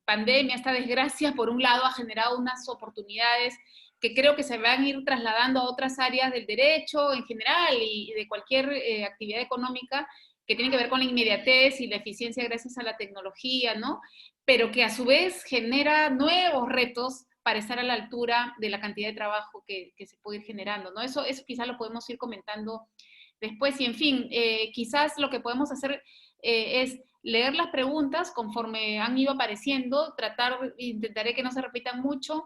pandemia, esta desgracia, por un lado, ha generado unas oportunidades que creo que se van a ir trasladando a otras áreas del derecho en general y de cualquier actividad económica que tiene que ver con la inmediatez y la eficiencia gracias a la tecnología, ¿no? Pero que a su vez genera nuevos retos para estar a la altura de la cantidad de trabajo que se puede ir generando, ¿no? Eso quizás lo podemos ir comentando después. Y en fin, quizás lo que podemos hacer es leer las preguntas conforme han ido apareciendo, intentaré que no se repitan mucho,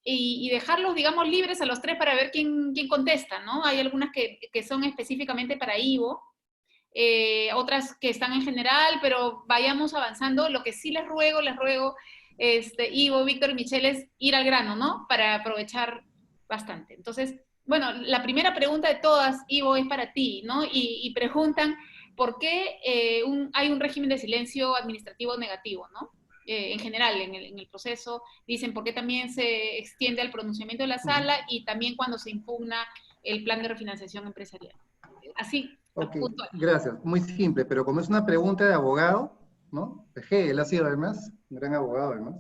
y dejarlos, digamos, libres a los tres para ver quién contesta, ¿no? Hay algunas que son específicamente para Ivo, otras que están en general, pero vayamos avanzando. Lo que sí les ruego, Ivo, Víctor y Michelle, es ir al grano, ¿no? Para aprovechar bastante. Entonces, bueno, la primera pregunta de todas, Ivo, es para ti, ¿no? Y preguntan, ¿por qué hay un régimen de silencio administrativo negativo, ¿no? En general, en el proceso, dicen, ¿por qué también se extiende al pronunciamiento de la sala y también cuando se impugna el plan de refinanciación empresarial? Así, Ok, puntual. gracias. Muy simple, pero como es una pregunta de abogado, ¿no? Él ha sido además un gran abogado además,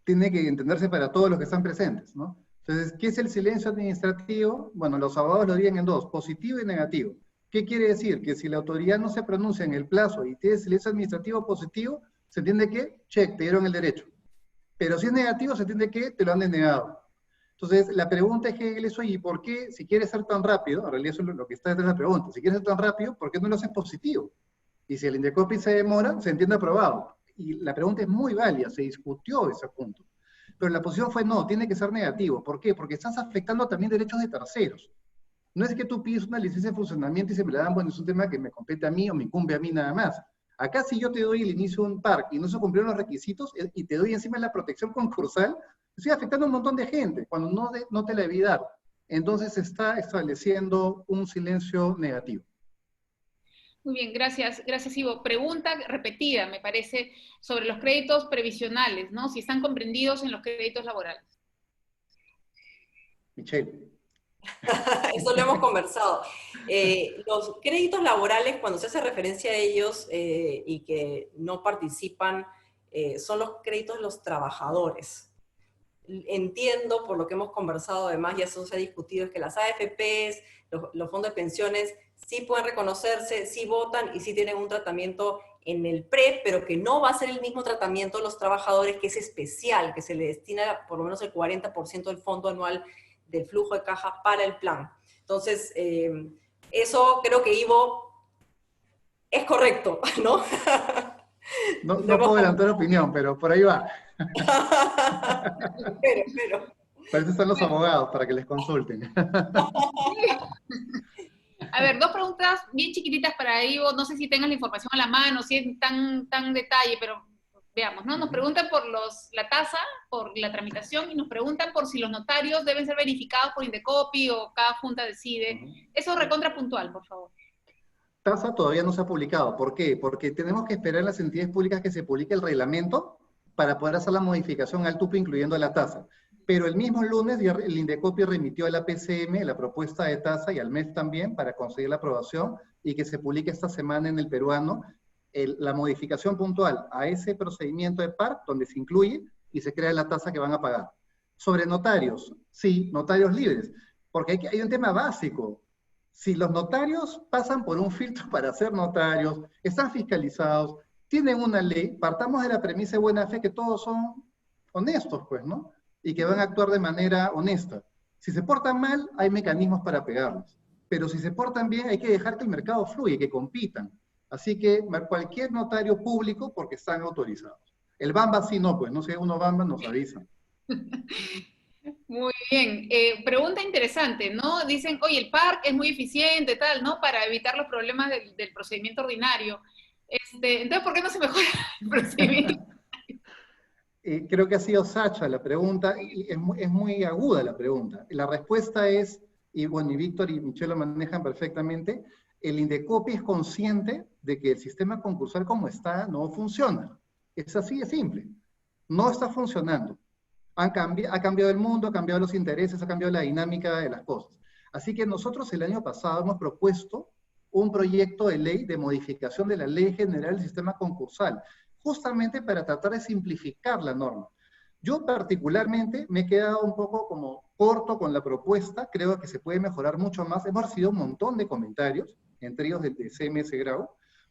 tiene que entenderse para todos los que están presentes, ¿no? Entonces, ¿qué es el silencio administrativo? Bueno, los abogados lo dividen en dos, positivo y negativo. ¿Qué quiere decir? Que si la autoridad no se pronuncia en el plazo y tiene silencio administrativo positivo, se entiende que, check, te dieron el derecho. Pero si es negativo, se entiende que te lo han denegado. Entonces, la pregunta es que es, oye, ¿por qué, si quieres ser tan rápido, en realidad eso es lo que está detrás de la pregunta, si quieres ser tan rápido, ¿por qué no lo haces positivo? Y si el Indecopi se demora, se entiende aprobado. Y la pregunta es muy válida, se discutió ese punto. Pero la posición fue no, tiene que ser negativo. ¿Por qué? Porque estás afectando también derechos de terceros. No es que tú pides una licencia de funcionamiento y se me la dan, bueno, es un tema que me compete a mí o me incumbe a mí nada más. Acá si yo te doy el inicio de un parque y no se cumplieron los requisitos y te doy encima la protección concursal, estoy afectando a un montón de gente cuando no te la debí dar. Entonces se está estableciendo un silencio negativo. Muy bien, gracias, Ivo. Pregunta repetida, me parece, sobre los créditos previsionales, ¿no? Si están comprendidos en los créditos laborales. Michelle. Eso lo hemos conversado. Los créditos laborales, cuando se hace referencia a ellos y que no participan, son los créditos de los trabajadores. Entiendo, por lo que hemos conversado, además, ya eso se ha discutido, es que las AFPs, los fondos de pensiones, sí pueden reconocerse, sí votan y sí tienen un tratamiento en el PRE, pero que no va a ser el mismo tratamiento a los trabajadores, que es especial, que se le destina por lo menos el 40% del fondo anual del flujo de caja para el plan. Entonces, eso creo que Ivo es correcto, ¿no? No puedo adelantar opinión, pero por ahí va. Pero. Para eso están los abogados, para que les consulten. A ver, dos preguntas bien chiquititas para Ivo. No sé si tengas la información a la mano, si es tan detalle, pero veamos, ¿no? Nos preguntan por la tasa, por la tramitación, y nos preguntan por si los notarios deben ser verificados por Indecopi o cada junta decide. Eso recontra puntual, por favor. Tasa todavía no se ha publicado. ¿Por qué? Porque tenemos que esperar en las entidades públicas que se publique el reglamento para poder hacer la modificación al TUPE incluyendo la tasa. Pero el mismo lunes el Indecopi remitió a la PCM la propuesta de tasa y al MEF también para conseguir la aprobación y que se publique esta semana en el peruano la modificación puntual a ese procedimiento de PARC donde se incluye y se crea la tasa que van a pagar. Sobre notarios, sí, notarios libres, porque hay un tema básico. Si los notarios pasan por un filtro para ser notarios, están fiscalizados, tienen una ley, partamos de la premisa de buena fe que todos son honestos, pues, ¿no? y que van a actuar de manera honesta. Si se portan mal, hay mecanismos para pegarles. Pero si se portan bien, hay que dejar que el mercado fluya, que compitan. Así que cualquier notario público, porque están autorizados. El Bamba sí no, pues, no sé, uno Bamba nos avisan. Muy bien. Pregunta interesante, ¿no? Dicen, oye, el PARC es muy eficiente, tal, ¿no? Para evitar los problemas del procedimiento ordinario. Entonces, ¿por qué no se mejora el procedimiento? Creo que ha sido Sacha la pregunta, y es muy aguda la pregunta. La respuesta es, y bueno, y Víctor y Michelle lo manejan perfectamente, el Indecopi es consciente de que el sistema concursal como está no funciona. Es así de simple. No está funcionando. Ha cambiado el mundo, ha cambiado los intereses, ha cambiado la dinámica de las cosas. Así que nosotros el año pasado hemos propuesto un proyecto de ley de modificación de la Ley General del Sistema Concursal, justamente para tratar de simplificar la norma. Yo particularmente me he quedado un poco como corto con la propuesta, creo que se puede mejorar mucho más. Hemos recibido un montón de comentarios, entre ellos de CMS Grau,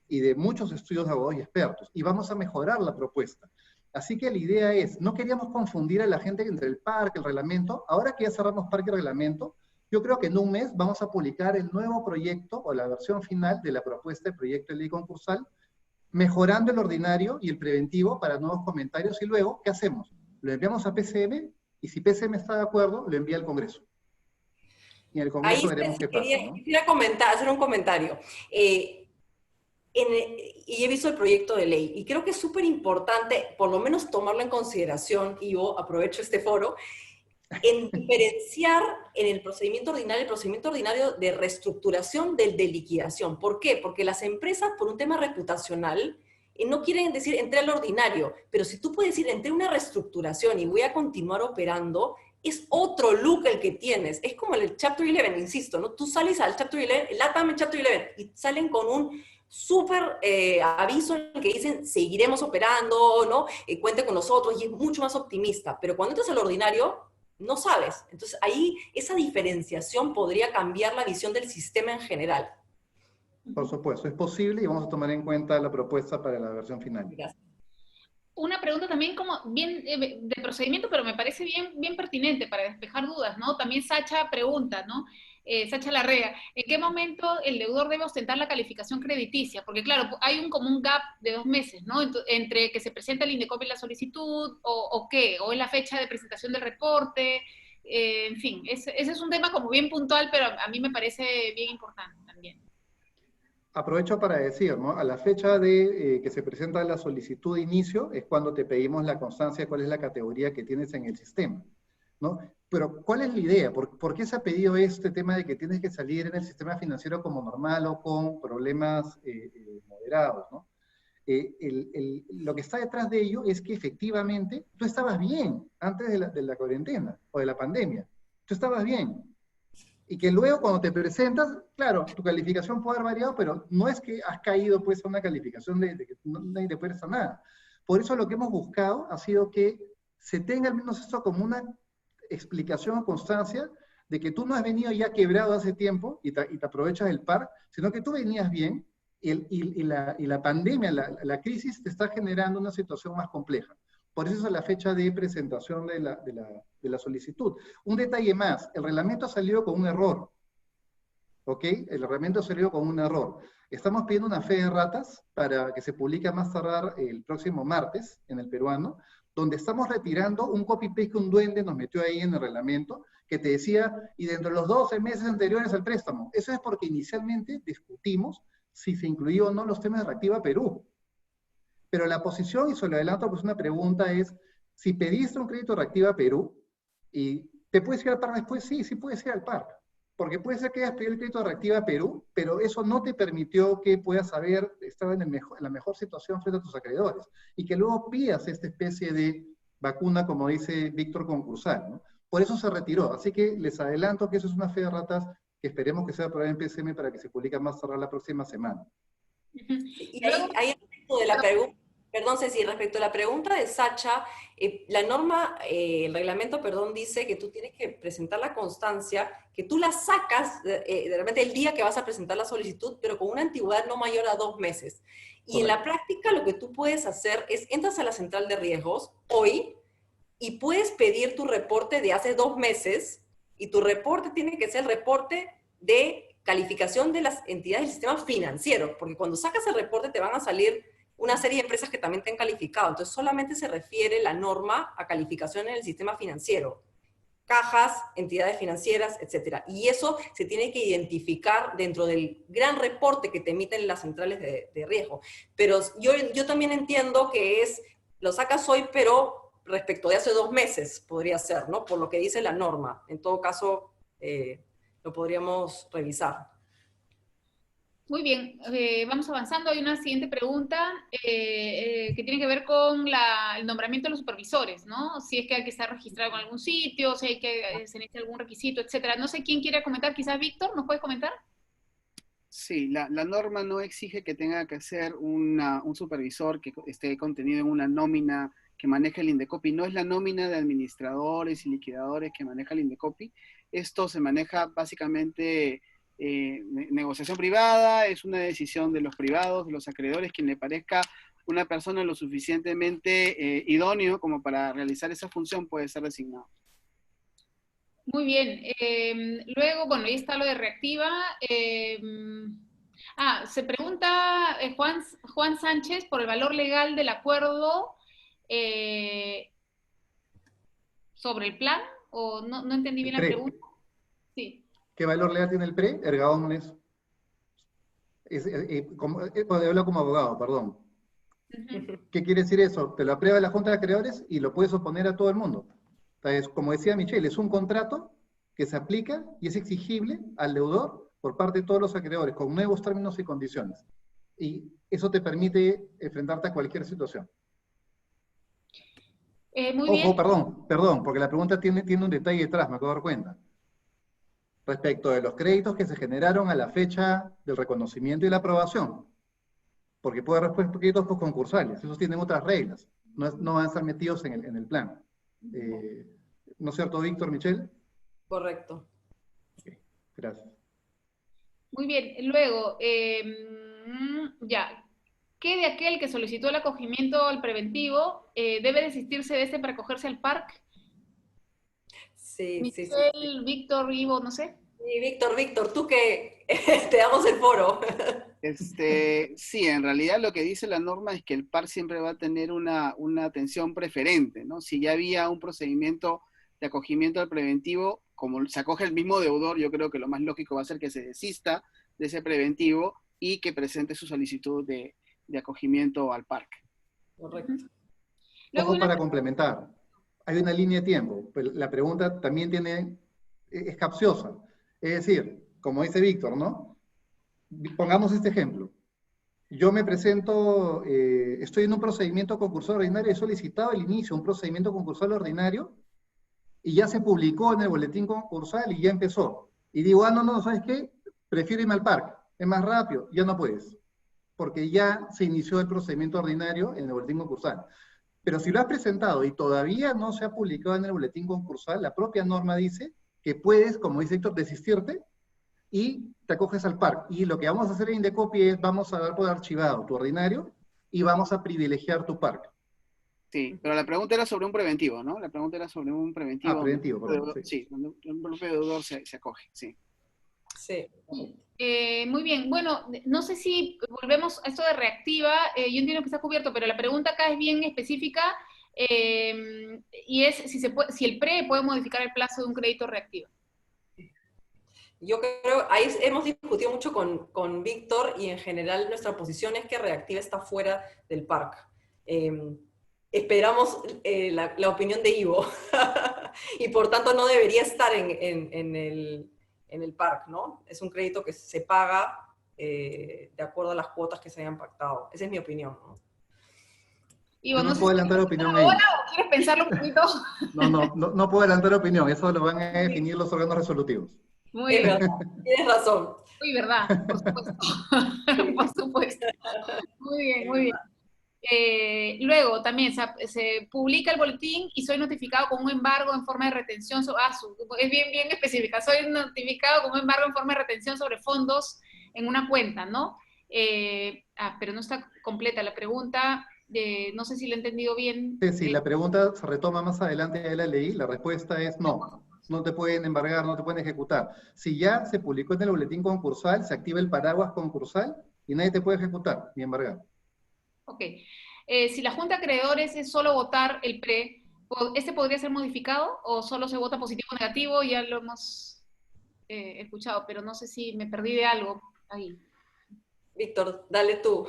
y de muchos estudios de abogados y expertos, y vamos a mejorar la propuesta. Así que la idea es, no queríamos confundir a la gente entre el PARC, el reglamento. Ahora que ya cerramos PARC y reglamento, yo creo que en un mes vamos a publicar el nuevo proyecto o la versión final de la propuesta de proyecto de ley concursal, mejorando el ordinario y el preventivo para nuevos comentarios, y luego, ¿qué hacemos? Lo enviamos a PCM, y si PCM está de acuerdo, lo envía al Congreso. Y en el Congreso veremos qué pasa, ¿no? Quería hacer un comentario. Y he visto el proyecto de ley, y creo que es súper importante, por lo menos tomarlo en consideración, y yo aprovecho este foro, en diferenciar en el procedimiento ordinario de reestructuración del de liquidación. ¿Por qué? Porque las empresas, por un tema reputacional, no quieren decir entré al ordinario, pero si tú puedes decir entré a una reestructuración y voy a continuar operando, es otro look el que tienes. Es como el Chapter 11, insisto, ¿no? Tú sales al Chapter 11, el LATAM Chapter 11, y salen con un súper aviso en el que dicen seguiremos operando, ¿no? Cuente con nosotros, y es mucho más optimista. Pero cuando entras al ordinario, no sabes. Entonces ahí esa diferenciación podría cambiar la visión del sistema en general. Por supuesto, es posible, y vamos a tomar en cuenta la propuesta para la versión final. Gracias. Una pregunta también como bien de procedimiento, pero me parece bien pertinente para despejar dudas, ¿no? También Sacha pregunta, ¿no? Sacha Larrea, ¿en qué momento el deudor debe ostentar la calificación crediticia? Porque claro, hay como un gap de 2 meses, ¿no? Entre que se presenta el Indecopi y la solicitud, o qué, o es la fecha de presentación del reporte, en fin, ese es un tema como bien puntual, pero a mí me parece bien importante también. Aprovecho para decir, ¿no? A la fecha de que se presenta la solicitud de inicio es cuando te pedimos la constancia de cuál es la categoría que tienes en el sistema, ¿no? Pero, ¿cuál es la idea? ¿Por qué se ha pedido este tema de que tienes que salir en el sistema financiero como normal o con problemas moderados, ¿no? Lo que está detrás de ello es que efectivamente tú estabas bien antes de la cuarentena o de la pandemia. Tú estabas bien. Y que luego cuando te presentas, claro, tu calificación puede haber variado, pero no es que has caído pues a una calificación de que nadie te puede hacer nada. Por eso lo que hemos buscado ha sido que se tenga al menos esto como una explicación o constancia de que tú no has venido ya quebrado hace tiempo y te aprovechas del PAR, sino que tú venías bien y la pandemia, la crisis te está generando una situación más compleja. Por eso es la fecha de presentación de la solicitud. Un detalle más, el reglamento ha salido con un error, ¿ok? El reglamento ha salido con un error. Estamos pidiendo una fe de ratas para que se publique a más tardar el próximo martes en el peruano, donde estamos retirando un copy-paste que un duende nos metió ahí en el reglamento, que te decía, y dentro de los 12 meses anteriores al préstamo. Eso es porque inicialmente discutimos si se incluía o no los temas de Reactiva Perú. Pero la posición, y se lo adelanto, pues una pregunta es, si pediste un crédito Reactiva Perú, y ¿te puedes ir al PAR después? Sí, sí puedes ir al PAR. Porque puede ser que hayas pedido el crédito Reactiva Perú, pero eso no te permitió que puedas haber estado en la mejor situación frente a tus acreedores. Y que luego pidas esta especie de vacuna, como dice Víctor, concursal, ¿no? Por eso se retiró. Así que les adelanto que eso es una fe de ratas que esperemos que sea aprobada en PCM para que se publique más tarde la próxima semana. Y ahí respecto de la pregunta, perdón Ceci, respecto a la pregunta de Sacha, la norma, el reglamento, perdón, dice que tú tienes que presentar la constancia, que tú la sacas de repente el día que vas a presentar la solicitud, pero con una antigüedad no mayor a 2 meses. Y en la práctica lo que tú puedes hacer es, entras a la central de riesgos hoy, y puedes pedir tu reporte de hace 2 meses, y tu reporte tiene que ser el reporte de calificación de las entidades del sistema financiero, porque cuando sacas el reporte te van a salir una serie de empresas que también te han calificado. Entonces solamente se refiere la norma a calificación en el sistema financiero. Cajas, entidades financieras, etc. Y eso se tiene que identificar dentro del gran reporte que te emiten las centrales de riesgo. Pero yo también entiendo que lo sacas hoy, pero respecto de hace 2 meses podría ser, ¿no? Por lo que dice la norma. En todo caso, lo podríamos revisar. Muy bien, vamos avanzando. Hay una siguiente pregunta que tiene que ver con el nombramiento de los supervisores, ¿no? Si es que hay que estar registrado en algún sitio, si hay que se necesita algún requisito, etcétera. No sé quién quiere comentar, quizás Víctor, ¿nos puedes comentar? Sí, la norma no exige que tenga que ser un supervisor que esté contenido en una nómina que maneja el Indecopi. No es la nómina de administradores y liquidadores que maneja el Indecopi. Esto se maneja básicamente negociación privada, es una decisión de los privados, de los acreedores, quien le parezca una persona lo suficientemente idóneo como para realizar esa función puede ser designado. Muy bien. Luego, bueno, ahí está lo de reactiva. Se pregunta Juan Sánchez por el valor legal del acuerdo sobre el plan, o no entendí bien la pregunta. Sí. ¿Qué valor legal tiene el PRE? Erga omnes. Hablo como abogado, perdón. ¿Qué quiere decir eso? Te lo aprueba la Junta de Acreedores y lo puedes oponer a todo el mundo. Entonces, como decía Michelle, es un contrato que se aplica y es exigible al deudor por parte de todos los acreedores, con nuevos términos y condiciones. Y eso te permite enfrentarte a cualquier situación. Muy bien. Perdón, porque la pregunta tiene un detalle detrás, me acabo de dar cuenta. Respecto de los créditos que se generaron a la fecha del reconocimiento y la aprobación. Porque puede haber créditos postconcursales, esos tienen otras reglas, no van a estar metidos en el plan. ¿No es cierto, Víctor, Michelle? Correcto. Okay, gracias. Muy bien, luego, ¿qué de aquel que solicitó el acogimiento al preventivo debe desistirse de este para acogerse al PARC? Sí, Michelle, sí. Víctor, Ivo, no sé. Sí, Víctor, tú que te damos el foro. Sí, en realidad lo que dice la norma es que el PAR siempre va a tener una atención preferente, ¿no? Si ya había un procedimiento de acogimiento al preventivo, como se acoge el mismo deudor, yo creo que lo más lógico va a ser que se desista de ese preventivo y que presente su solicitud de acogimiento al PARC. Correcto. Ojo para complementar, hay una línea de tiempo, pero la pregunta también es capciosa. Es decir, como dice Víctor, ¿no? Pongamos este ejemplo. Yo me presento, estoy en un procedimiento concursal ordinario, he solicitado el inicio de un procedimiento concursal ordinario y ya se publicó en el boletín concursal y ya empezó. Y digo, no, ¿sabes qué? Prefiero irme al PARC, es más rápido. Ya no puedes, porque ya se inició el procedimiento ordinario en el boletín concursal. Pero si lo has presentado y todavía no se ha publicado en el boletín concursal, la propia norma dice que puedes, como dice Héctor, desistirte y te acoges al PARC. Y lo que vamos a hacer en Indecopi es, vamos a dar por archivado tu ordinario y vamos a privilegiar tu PARC. Sí, pero la pregunta era sobre un preventivo, ¿no? La pregunta era sobre un preventivo. Preventivo, perdón. Sí, donde un propio deudor se acoge, sí. Sí. Muy bien, bueno, no sé si volvemos a esto de reactiva, yo entiendo que está cubierto, pero la pregunta acá es bien específica y es si el PRE puede modificar el plazo de un crédito reactivo. Yo creo, ahí hemos discutido mucho con Víctor y en general nuestra posición es que reactiva está fuera del PARC. Esperamos la opinión de Ivo y por tanto no debería estar en el PARC, ¿no? Es un crédito que se paga de acuerdo a las cuotas que se hayan pactado. Esa es mi opinión, ¿no? Ivo, no puedo adelantar opinión ahí. ¿O quieres pensarlo un poquito? No puedo adelantar opinión, eso lo van a definir los órganos resolutivos. Muy bien. Verdad, tienes razón. Muy verdad, por supuesto. Por supuesto. Muy bien, muy bien. Luego también se publica el boletín y soy notificado con un embargo en forma de retención. Es bien específica. Soy notificado con un embargo en forma de retención sobre fondos en una cuenta, ¿no? Pero no está completa la pregunta. No sé si lo he entendido bien. Sí, la pregunta se retoma más adelante, ya la leí, la respuesta es no. No te pueden embargar, no te pueden ejecutar. Si ya se publicó en el boletín concursal, se activa el paraguas concursal y nadie te puede ejecutar ni embargar. Ok. Si la Junta de Acreedores es solo votar el PRE, ¿este podría ser modificado o solo se vota positivo o negativo? Ya lo hemos escuchado, pero no sé si me perdí de algo ahí. Víctor, dale tú.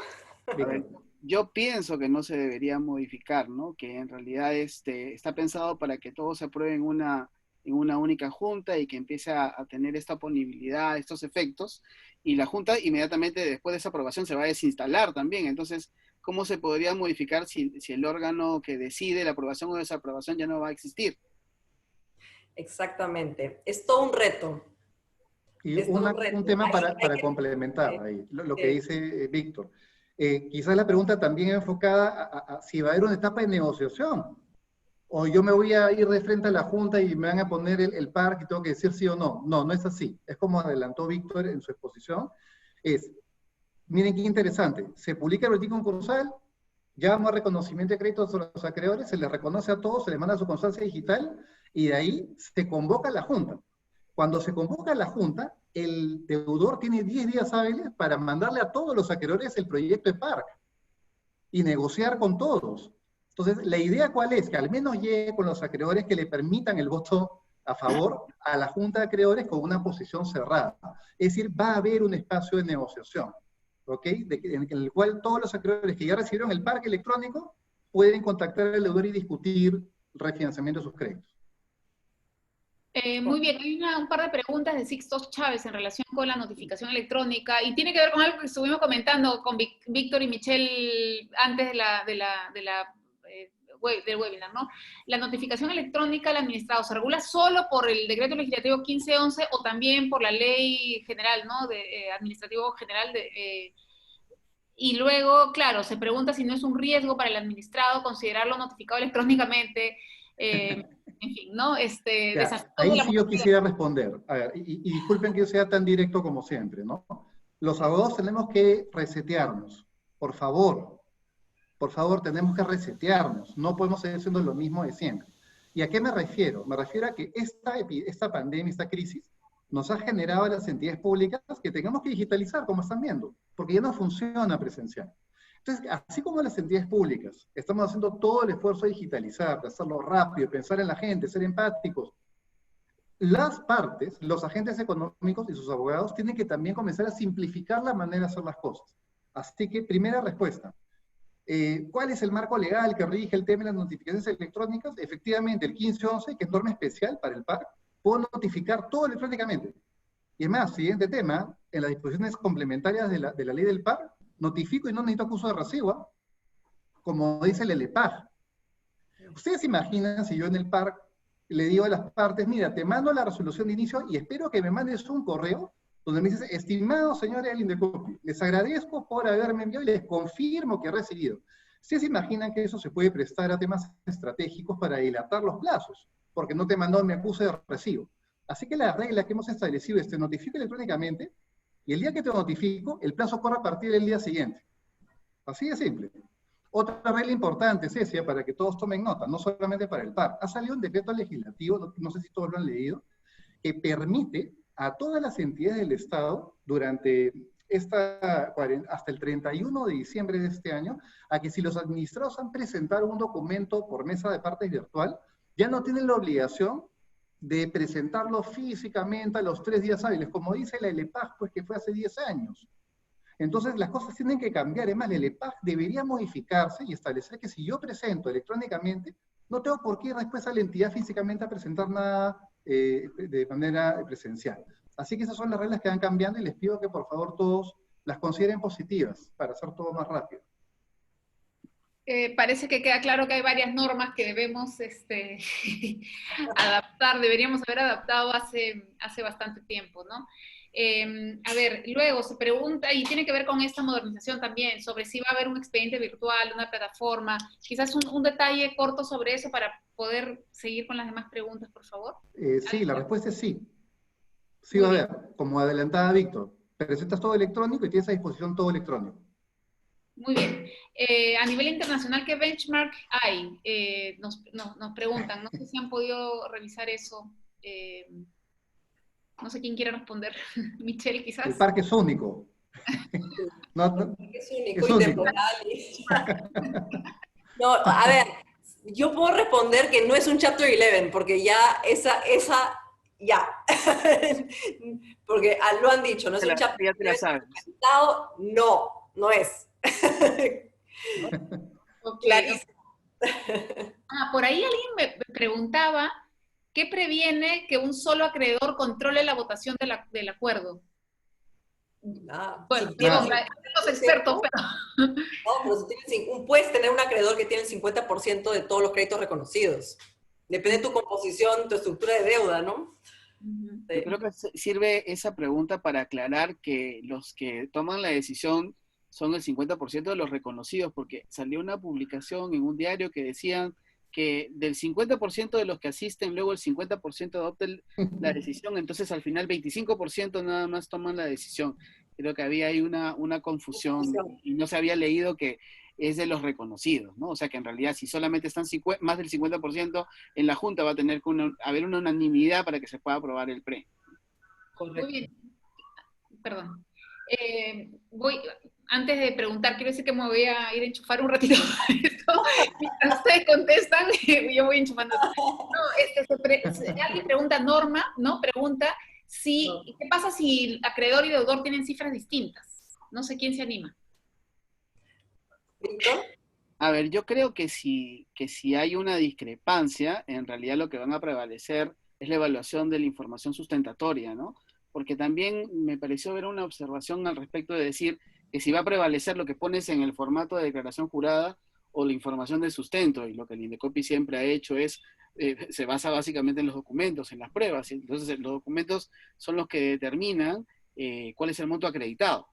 A ver, yo pienso que no se debería modificar, ¿no? Que en realidad está pensado para que todo se apruebe en una única junta y que empiece a tener esta ponibilidad, estos efectos, y la junta inmediatamente después de esa aprobación se va a desinstalar también. Entonces, ¿cómo se podría modificar si el órgano que decide la aprobación o desaprobación ya no va a existir? Exactamente. Es todo un reto. Y Es todo un un reto. tema Hay para que... complementar ahí, lo que Sí. dice Víctor. Quizás la pregunta también es enfocada a si va a haber una etapa de negociación, o yo me voy a ir de frente a la Junta y me van a poner el parque y tengo que decir sí o no. No, no es así. Es como adelantó Víctor en su exposición. Miren qué interesante, se publica el boletín concursal, llama a reconocimiento de créditos a los acreedores, se les reconoce a todos, se les manda su constancia digital, y de ahí se convoca a la Junta. Cuando se convoca a la Junta, el deudor tiene 10 días hábiles para mandarle a todos los acreedores el proyecto de PARC y negociar con todos. Entonces, la idea cuál es, que al menos llegue con los acreedores que le permitan el voto a favor a la Junta de Acreedores con una posición cerrada. Es decir, va a haber un espacio de negociación, ¿ok? En el cual todos los acreedores que ya recibieron el parque electrónico pueden contactar al deudor y discutir el refinanciamiento de sus créditos. Muy bien, hay un par de preguntas de Sixto Chávez en relación con la notificación electrónica y tiene que ver con algo que estuvimos comentando con Víctor y Michelle antes del webinar, ¿no? La notificación electrónica al administrado, ¿se regula solo por el decreto legislativo 1511 o también por la ley general, ¿no? Administrativo general y luego, claro, se pregunta si no es un riesgo para el administrado considerarlo notificado electrónicamente, en fin, ¿no? Ahí sí yo quisiera responder. A ver, y disculpen que yo sea tan directo como siempre, ¿no? Los abogados tenemos que resetearnos. Por favor, tenemos que resetearnos. No podemos seguir haciendo lo mismo de siempre. ¿Y a qué me refiero? Me refiero a que esta pandemia, esta crisis, nos ha generado a las entidades públicas que tengamos que digitalizar, como están viendo, porque ya no funciona presencial. Entonces, así como las entidades públicas, estamos haciendo todo el esfuerzo de digitalizar, de hacerlo rápido, pensar en la gente, ser empáticos, las partes, los agentes económicos y sus abogados tienen que también comenzar a simplificar la manera de hacer las cosas. Así que, primera respuesta. ¿Cuál es el marco legal que rige el tema de las notificaciones electrónicas? Efectivamente, el 1511, que es norma especial para el PAC, puedo notificar todo electrónicamente. Y es más, siguiente tema, en las disposiciones complementarias de la ley del PAC, notifico y no necesito acuso de recibo, como dice el ELEPAG. ¿Ustedes se imaginan si yo en el PAC le digo a las partes, mira, te mando la resolución de inicio y espero que me mandes un correo donde me dices, estimado señor Indecopi, les agradezco por haberme enviado y les confirmo que he recibido. ¿Ustedes se imaginan que eso se puede prestar a temas estratégicos para dilatar los plazos? Porque no te mandó mi acuse de recibo. Así que la regla que hemos establecido es te notifico electrónicamente y el día que te notifico, el plazo corre a partir del día siguiente. Así de simple. Otra regla importante, Cecia, para que todos tomen nota, no solamente para el PAR. Ha salido un decreto legislativo, no sé si todos lo han leído, que permite a todas las entidades del Estado durante hasta el 31 de diciembre de este año, a que si los administrados han presentado un documento por mesa de partes virtual, ya no tienen la obligación de presentarlo físicamente a los 3 días hábiles, como dice la ELEPAG, pues que fue hace 10 años. Entonces las cosas tienen que cambiar, además la ELEPAG debería modificarse y establecer que si yo presento electrónicamente, no tengo por qué ir después a la entidad físicamente a presentar nada de manera presencial. Así que esas son las reglas que van cambiando y les pido que por favor todos las consideren positivas para hacer todo más rápido. Parece que queda claro que hay varias normas que debemos adaptar, deberíamos haber adaptado hace bastante tiempo, ¿no? A ver, luego se pregunta, y tiene que ver con esta modernización también, sobre si va a haber un expediente virtual, una plataforma, quizás un detalle corto sobre eso para poder seguir con las demás preguntas, por favor. Sí, la respuesta es sí. Sí va a haber, como adelantaba Víctor, presentas todo electrónico y tienes a disposición todo electrónico. Muy bien. A nivel internacional, ¿qué benchmark hay? Nos preguntan, no sé si han podido revisar eso. No sé quién quiere responder. Michelle, quizás. El parque es único. No, Es único, es único. intemporal. No, a ver, yo puedo responder que no es un Chapter 11, porque ya ya. Porque lo han dicho, no es un Chapter Ya te la 11. sabes. No es. Ok. Clarísimo. Por ahí alguien me preguntaba, ¿qué previene que un solo acreedor controle la votación del acuerdo? Bueno, Si perdón, tienes los expertos, pero... No, pero puedes tener un acreedor que tiene el 50% de todos los créditos reconocidos. Depende de tu composición, tu estructura de deuda, ¿no? Yo creo que sirve esa pregunta para aclarar que los que toman la decisión son el 50% de los reconocidos, porque salió una publicación en un diario que decían que del 50% de los que asisten, luego el 50% adopta la decisión, entonces al final 25% nada más toman la decisión. Creo que había ahí una confusión y no se había leído que es de los reconocidos, ¿no? O sea que en realidad si solamente están más del 50% en la Junta va a tener que haber una unanimidad para que se pueda aprobar el PRE. Muy bien. Perdón. Antes de preguntar, quiero decir que me voy a ir a enchufar un ratito esto. Mientras ustedes contestan, yo voy enchufando. Alguien pregunta, Norma, ¿no? Pregunta ¿qué pasa si acreedor y deudor tienen cifras distintas? No sé quién se anima. ¿Víctor? A ver, yo creo que si hay una discrepancia, en realidad lo que van a prevalecer es la evaluación de la información sustentatoria, ¿no? Porque también me pareció ver una observación al respecto de decir que si va a prevalecer lo que pones en el formato de declaración jurada o la información de sustento, y lo que el INDECOPI siempre ha hecho es, se basa básicamente en los documentos, en las pruebas, y entonces los documentos son los que determinan cuál es el monto acreditado.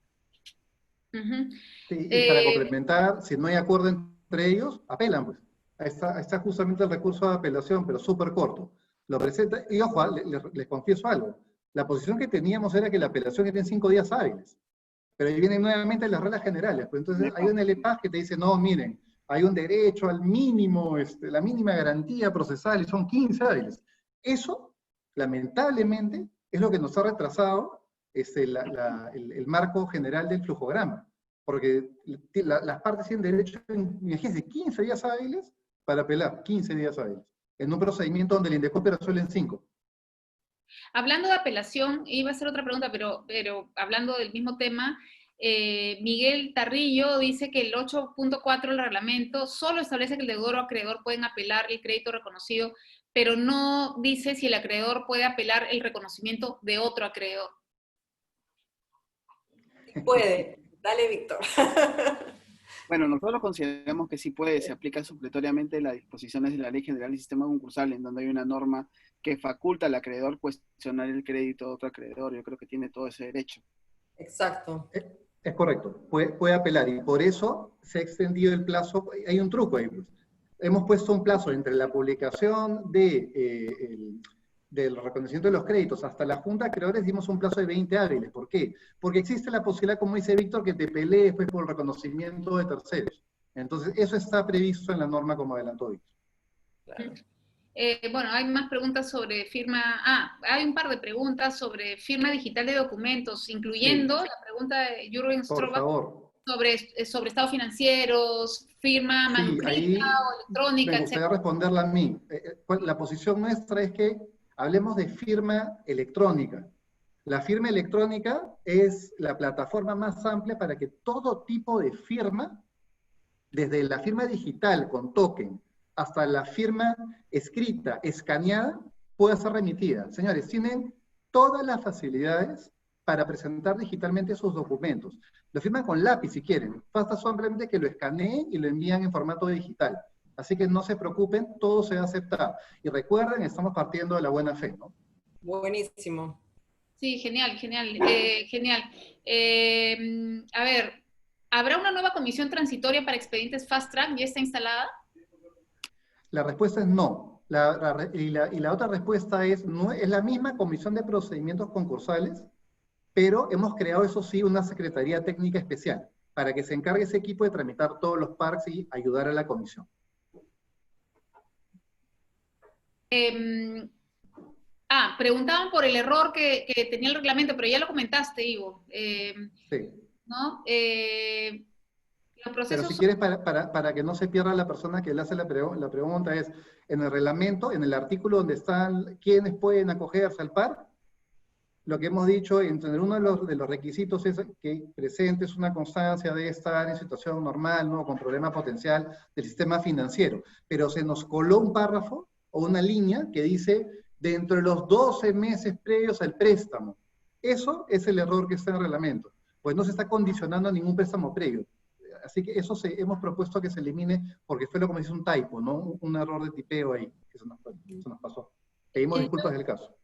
Sí, y para complementar, si no hay acuerdo entre ellos, apelan, pues. Ahí está justamente el recurso de apelación, pero súper corto. Lo presenta, y ojo, les confieso algo. La posición que teníamos era que la apelación era en 5 días hábiles. Pero ahí vienen nuevamente las reglas generales. Pues entonces hay una LPAS que te dice, no, miren, hay un derecho al mínimo, la mínima garantía procesal, y son 15 hábiles. Eso, lamentablemente, es lo que nos ha retrasado el marco general del flujograma. Porque las partes tienen derecho, imagínense, 15 días hábiles para apelar, 15 días hábiles, en un procedimiento donde el INDECOPI resuelve en 5. Hablando de apelación, iba a hacer otra pregunta, pero hablando del mismo tema, Miguel Tarrillo dice que el 8.4 del reglamento solo establece que el deudor o acreedor pueden apelar el crédito reconocido, pero no dice si el acreedor puede apelar el reconocimiento de otro acreedor. Puede. Dale, Víctor. Bueno, nosotros consideramos que sí puede, se aplica supletoriamente las disposiciones de la Ley General del Sistema Concursal, en donde hay una norma que faculta al acreedor cuestionar el crédito de otro acreedor. Yo creo que tiene todo ese derecho. Exacto. Es correcto, puede apelar, y por eso se ha extendido el plazo. Hay un truco ahí, pues. Hemos puesto un plazo entre la publicación del reconocimiento de los créditos hasta la Junta de Acreedores, dimos un plazo de 20 hábiles. ¿Por qué? Porque existe la posibilidad, como dice Víctor, que te pelees pues, por el reconocimiento de terceros. Entonces, eso está previsto en la norma, como adelantó Víctor. Claro. Bueno, hay más preguntas sobre firma. Hay un par de preguntas sobre firma digital de documentos, incluyendo la pregunta de Jürgen Stroba sobre estados financieros, firma manuscrita o electrónica, me gustaría responderla a mí. La posición nuestra es que hablemos de firma electrónica. La firma electrónica es la plataforma más amplia para que todo tipo de firma, desde la firma digital con token hasta la firma escrita, escaneada, pueda ser remitida. Señores, tienen todas las facilidades para presentar digitalmente sus documentos. Lo firman con lápiz si quieren. Basta solamente que lo escaneen y lo envían en formato digital. Así que no se preocupen, todo se va a aceptar. Y recuerden, estamos partiendo de la buena fe, ¿no? Buenísimo. Sí, genial, genial, genial. A ver, ¿habrá una nueva comisión transitoria para expedientes Fast Track? ¿Ya está instalada? La respuesta es no. Y la otra respuesta es, no, es la misma comisión de procedimientos concursales, pero hemos creado, eso sí, una secretaría técnica especial para que se encargue ese equipo de tramitar todos los parques y ayudar a la comisión. Preguntaban por el error que tenía el reglamento, pero ya lo comentaste, Ivo. Sí. ¿No? Los Pero procesos si quieres, para que no se pierda la persona que le hace la pregunta, es en el reglamento, en el artículo donde están quienes pueden acogerse al PAR, lo que hemos dicho, entre uno de los requisitos es que presentes una constancia de estar en situación normal, ¿no? Con problema potencial del sistema financiero. Pero se nos coló un párrafo o una línea que dice dentro de los 12 meses previos al préstamo. Eso es el error que está en el reglamento, pues no se está condicionando a ningún préstamo previo. Así que eso hemos propuesto que se elimine porque fue lo como dice un typo, ¿no? Un error de tipeo ahí, que se nos pasó. Pedimos disculpas del caso.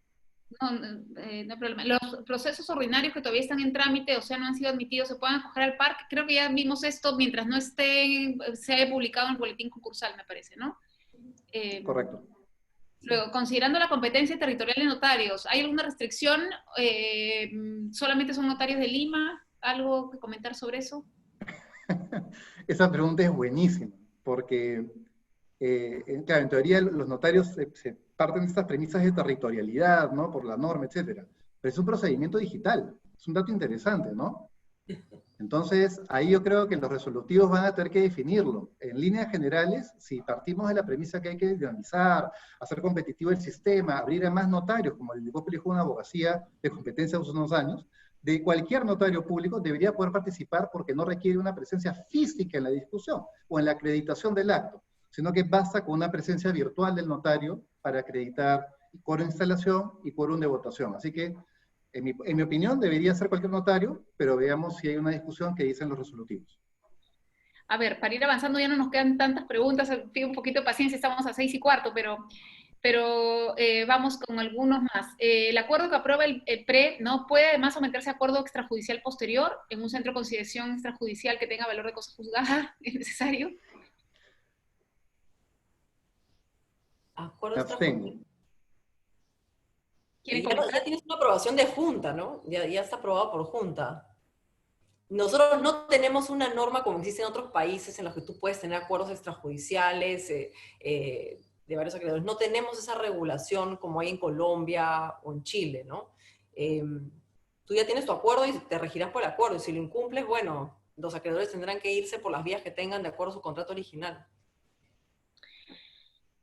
No hay problema. Los procesos ordinarios que todavía están en trámite, o sea, no han sido admitidos, se pueden acoger al PARC. Creo que ya vimos esto mientras no se haya publicado en el boletín concursal, me parece, ¿no? Correcto. Luego, considerando la competencia territorial de notarios, ¿hay alguna restricción? ¿Solamente son notarios de Lima? ¿Algo que comentar sobre eso? Esa pregunta es buenísima, porque, claro, en teoría los notarios se parten de estas premisas de territorialidad, ¿no? Por la norma, etcétera. Pero es un procedimiento digital, es un dato interesante, ¿no? Entonces, ahí yo creo que los resolutivos van a tener que definirlo. En líneas generales, si partimos de la premisa que hay que dinamizar, hacer competitivo el sistema, abrir a más notarios, como el INDECOPI eligió una abogacía de competencia hace unos años, de cualquier notario público debería poder participar porque no requiere una presencia física en la discusión o en la acreditación del acto, sino que basta con una presencia virtual del notario para acreditar quórum de instalación y quórum de votación. Así que, en mi opinión, debería ser cualquier notario, pero veamos si hay una discusión que dicen los resolutivos. A ver, para ir avanzando ya no nos quedan tantas preguntas, pido un poquito de paciencia, estamos a 6:15, pero vamos con algunos más. El acuerdo que aprueba el PRE no puede además someterse a acuerdo extrajudicial posterior en un centro de conciliación extrajudicial que tenga valor de cosa juzgada, ¿es necesario? Acuerdo Abstengo. Ya tienes una aprobación de junta, ¿no? Ya está aprobado por junta. Nosotros no tenemos una norma como existe en otros países en los que tú puedes tener acuerdos extrajudiciales de varios acreedores. No tenemos esa regulación como hay en Colombia o en Chile, ¿no? Tú ya tienes tu acuerdo y te regirás por el acuerdo. Y si lo incumples, bueno, los acreedores tendrán que irse por las vías que tengan de acuerdo a su contrato original.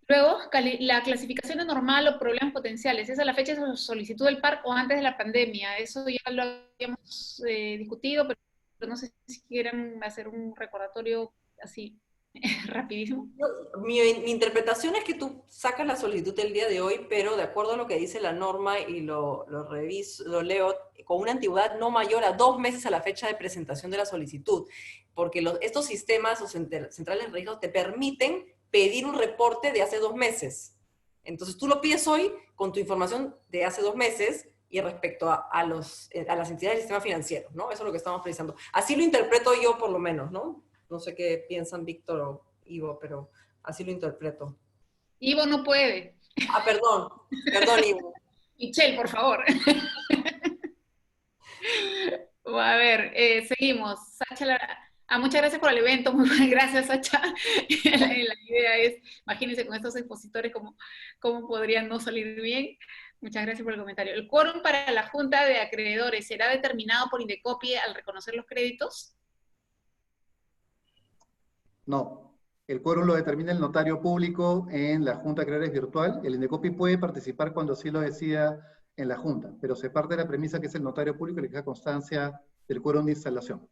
Luego, la clasificación de normal o problemas potenciales, ¿es a la fecha de solicitud del PARC o antes de la pandemia? Eso ya lo habíamos discutido, pero no sé si quieren hacer un recordatorio así rapidísimo. Mi interpretación es que tú sacas la solicitud el día de hoy, pero de acuerdo a lo que dice la norma y lo reviso, lo leo, con una antigüedad no mayor a 2 meses a la fecha de presentación de la solicitud, porque estos sistemas o centrales de registro te permiten pedir un reporte de hace 2 meses. Entonces tú lo pides hoy con tu información de hace 2 meses y respecto a las entidades del sistema financiero, ¿no? Eso es lo que estamos precisando. Así lo interpreto yo por lo menos, ¿no? No sé qué piensan Víctor o Ivo, pero así lo interpreto. Ivo no puede. Perdón, Ivo. Michelle, por favor. A ver, seguimos. Sacha, muchas gracias por el evento. Muy buenas gracias, Sacha. La idea es, imagínense con estos expositores cómo podrían no salir bien. Muchas gracias por el comentario. ¿El quórum para la Junta de Acreedores será determinado por INDECOPI al reconocer los créditos? No, el quórum lo determina el notario público en la Junta de Acreedores virtual. El INDECOPI puede participar cuando así lo decida en la Junta, pero se parte de la premisa que es el notario público el que da constancia del quórum de instalación.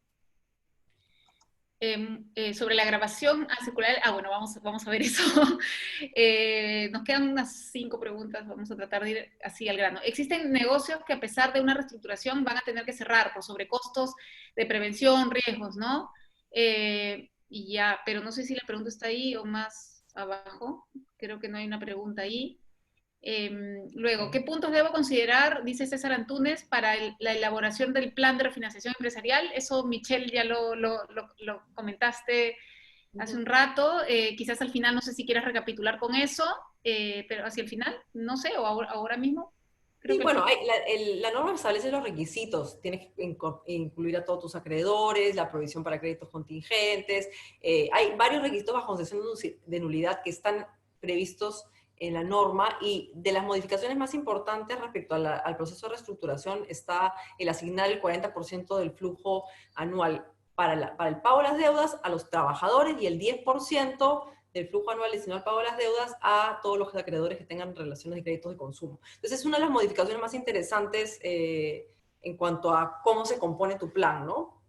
Sobre la grabación circular, bueno, vamos a ver eso. Nos quedan unas 5 preguntas, vamos a tratar de ir así al grano. ¿Existen negocios que a pesar de una reestructuración van a tener que cerrar por sobrecostos de prevención, riesgos, ¿no? Y ya, pero no sé si la pregunta está ahí o más abajo. Creo que no hay una pregunta ahí. Luego, ¿qué puntos debo considerar, dice César Antúnez, para la elaboración del plan de refinanciación empresarial? Eso, Michelle, ya lo comentaste hace un rato. Quizás al final, no sé si quieras recapitular con eso, pero hacia el final, no sé, o ahora mismo. Creo Y que bueno, la norma establece los requisitos. Tienes que incluir a todos tus acreedores, la provisión para créditos contingentes. Hay varios requisitos bajo concesión de nulidad que están previstos en la norma, y de las modificaciones más importantes respecto al proceso de reestructuración está el asignar el 40% del flujo anual para el pago de las deudas a los trabajadores y el 10% del flujo anual destinado al pago de las deudas a todos los acreedores que tengan relaciones de créditos de consumo. Entonces es una de las modificaciones más interesantes en cuanto a cómo se compone tu plan, ¿no?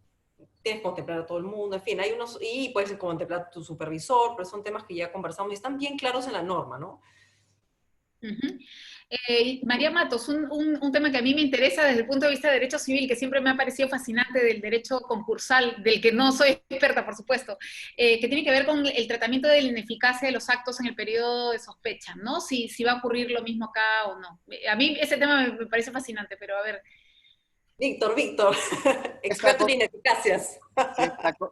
Tienes que contemplar a todo el mundo, en fin, hay unos, y puedes contemplar a tu supervisor, pero son temas que ya conversamos y están bien claros en la norma, ¿no? Ujú. María Matos, un tema que a mí me interesa desde el punto de vista de derecho civil, que siempre me ha parecido fascinante, del derecho concursal, del que no soy experta, por supuesto, que tiene que ver con el tratamiento de la ineficacia de los actos en el periodo de sospecha, ¿no? Si va a ocurrir lo mismo acá o no. A mí ese tema me parece fascinante, pero a ver. Víctor, Está experto en ineficacias.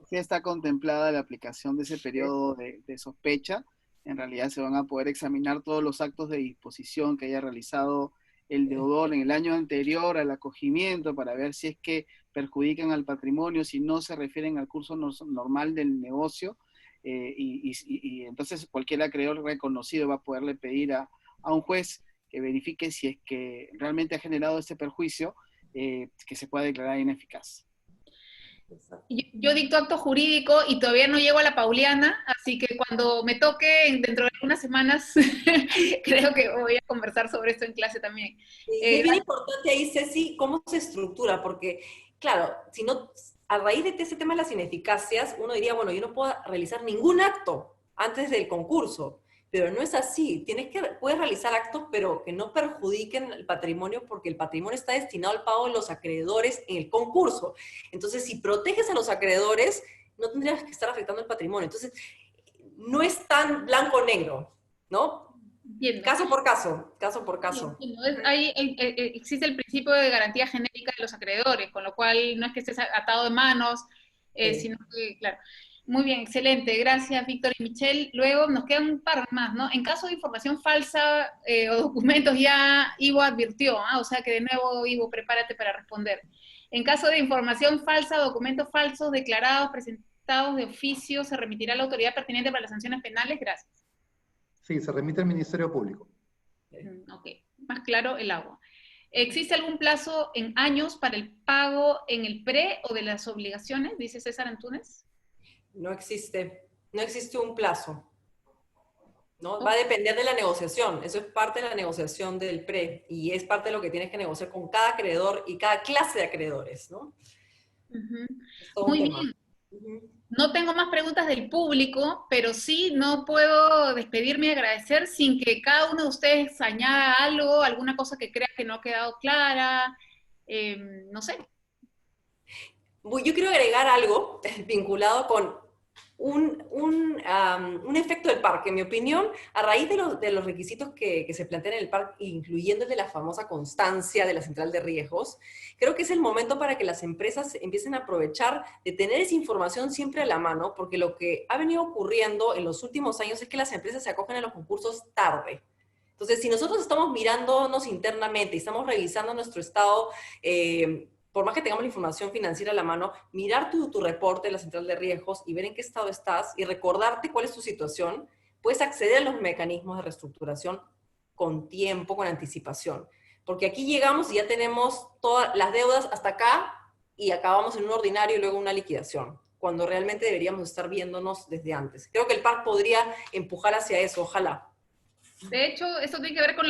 sí está contemplada la aplicación de ese periodo de sospecha. En realidad se van a poder examinar todos los actos de disposición que haya realizado el deudor en el año anterior al acogimiento para ver si es que perjudican al patrimonio, si no se refieren al curso normal del negocio, y entonces cualquier acreedor reconocido va a poderle pedir a un juez que verifique si es que realmente ha generado ese perjuicio, que se pueda declarar ineficaz. Yo dicto acto jurídico y todavía no llego a la Pauliana, así que cuando me toque dentro de unas semanas, creo que voy a conversar sobre esto en clase también. Y es bien importante ahí, Ceci, cómo se estructura, porque, claro, si no, a raíz de ese tema de las ineficacias, uno diría, bueno, yo no puedo realizar ningún acto antes del concurso, pero no es así. Puedes realizar actos, pero que no perjudiquen el patrimonio, porque el patrimonio está destinado al pago de los acreedores en el concurso. Entonces, si proteges a los acreedores, no tendrías que estar afectando el patrimonio. Entonces, no es tan blanco-negro, ¿no? Entiendo. Caso por caso, caso por caso. Existe el principio de garantía genérica de los acreedores, con lo cual no es que estés atado de manos, sino que, claro. Muy bien, excelente. Gracias, Víctor y Michelle. Luego nos quedan un par más, ¿no? En caso de información falsa o documentos, ya Ivo advirtió, o sea que de nuevo, Ivo, prepárate para responder. En caso de información falsa, documentos falsos declarados, presentados de oficio, se remitirá a la autoridad pertinente para las sanciones penales. Gracias. Sí, se remite al Ministerio Público. Ok, más claro el agua. ¿Existe algún plazo en años para el pago en el pre o de las obligaciones? Dice César Antúnez. No existe un plazo, ¿no? Va a depender de la negociación, eso es parte de la negociación del PRE, y es parte de lo que tienes que negociar con cada acreedor y cada clase de acreedores, ¿no? Es todo un Muy tema. bien. No tengo más preguntas del público, pero sí no puedo despedirme y agradecer sin que cada uno de ustedes añada algo, alguna cosa que crea que no ha quedado clara, no sé. Yo quiero agregar algo vinculado con un efecto del PARC, en mi opinión, a raíz de los requisitos que se plantean en el PARC, incluyendo el de la famosa constancia de la central de riesgos. Creo que es el momento para que las empresas empiecen a aprovechar de tener esa información siempre a la mano, porque lo que ha venido ocurriendo en los últimos años es que las empresas se acogen a los concursos tarde. Entonces, si nosotros estamos mirándonos internamente y estamos revisando nuestro estado, por más que tengamos la información financiera a la mano, mirar tu reporte de la central de riesgos y ver en qué estado estás y recordarte cuál es tu situación, puedes acceder a los mecanismos de reestructuración con tiempo, con anticipación. Porque aquí llegamos y ya tenemos todas las deudas hasta acá y acabamos en un ordinario y luego una liquidación, cuando realmente deberíamos estar viéndonos desde antes. Creo que el PARC podría empujar hacia eso, ojalá. De hecho, esto tiene que ver con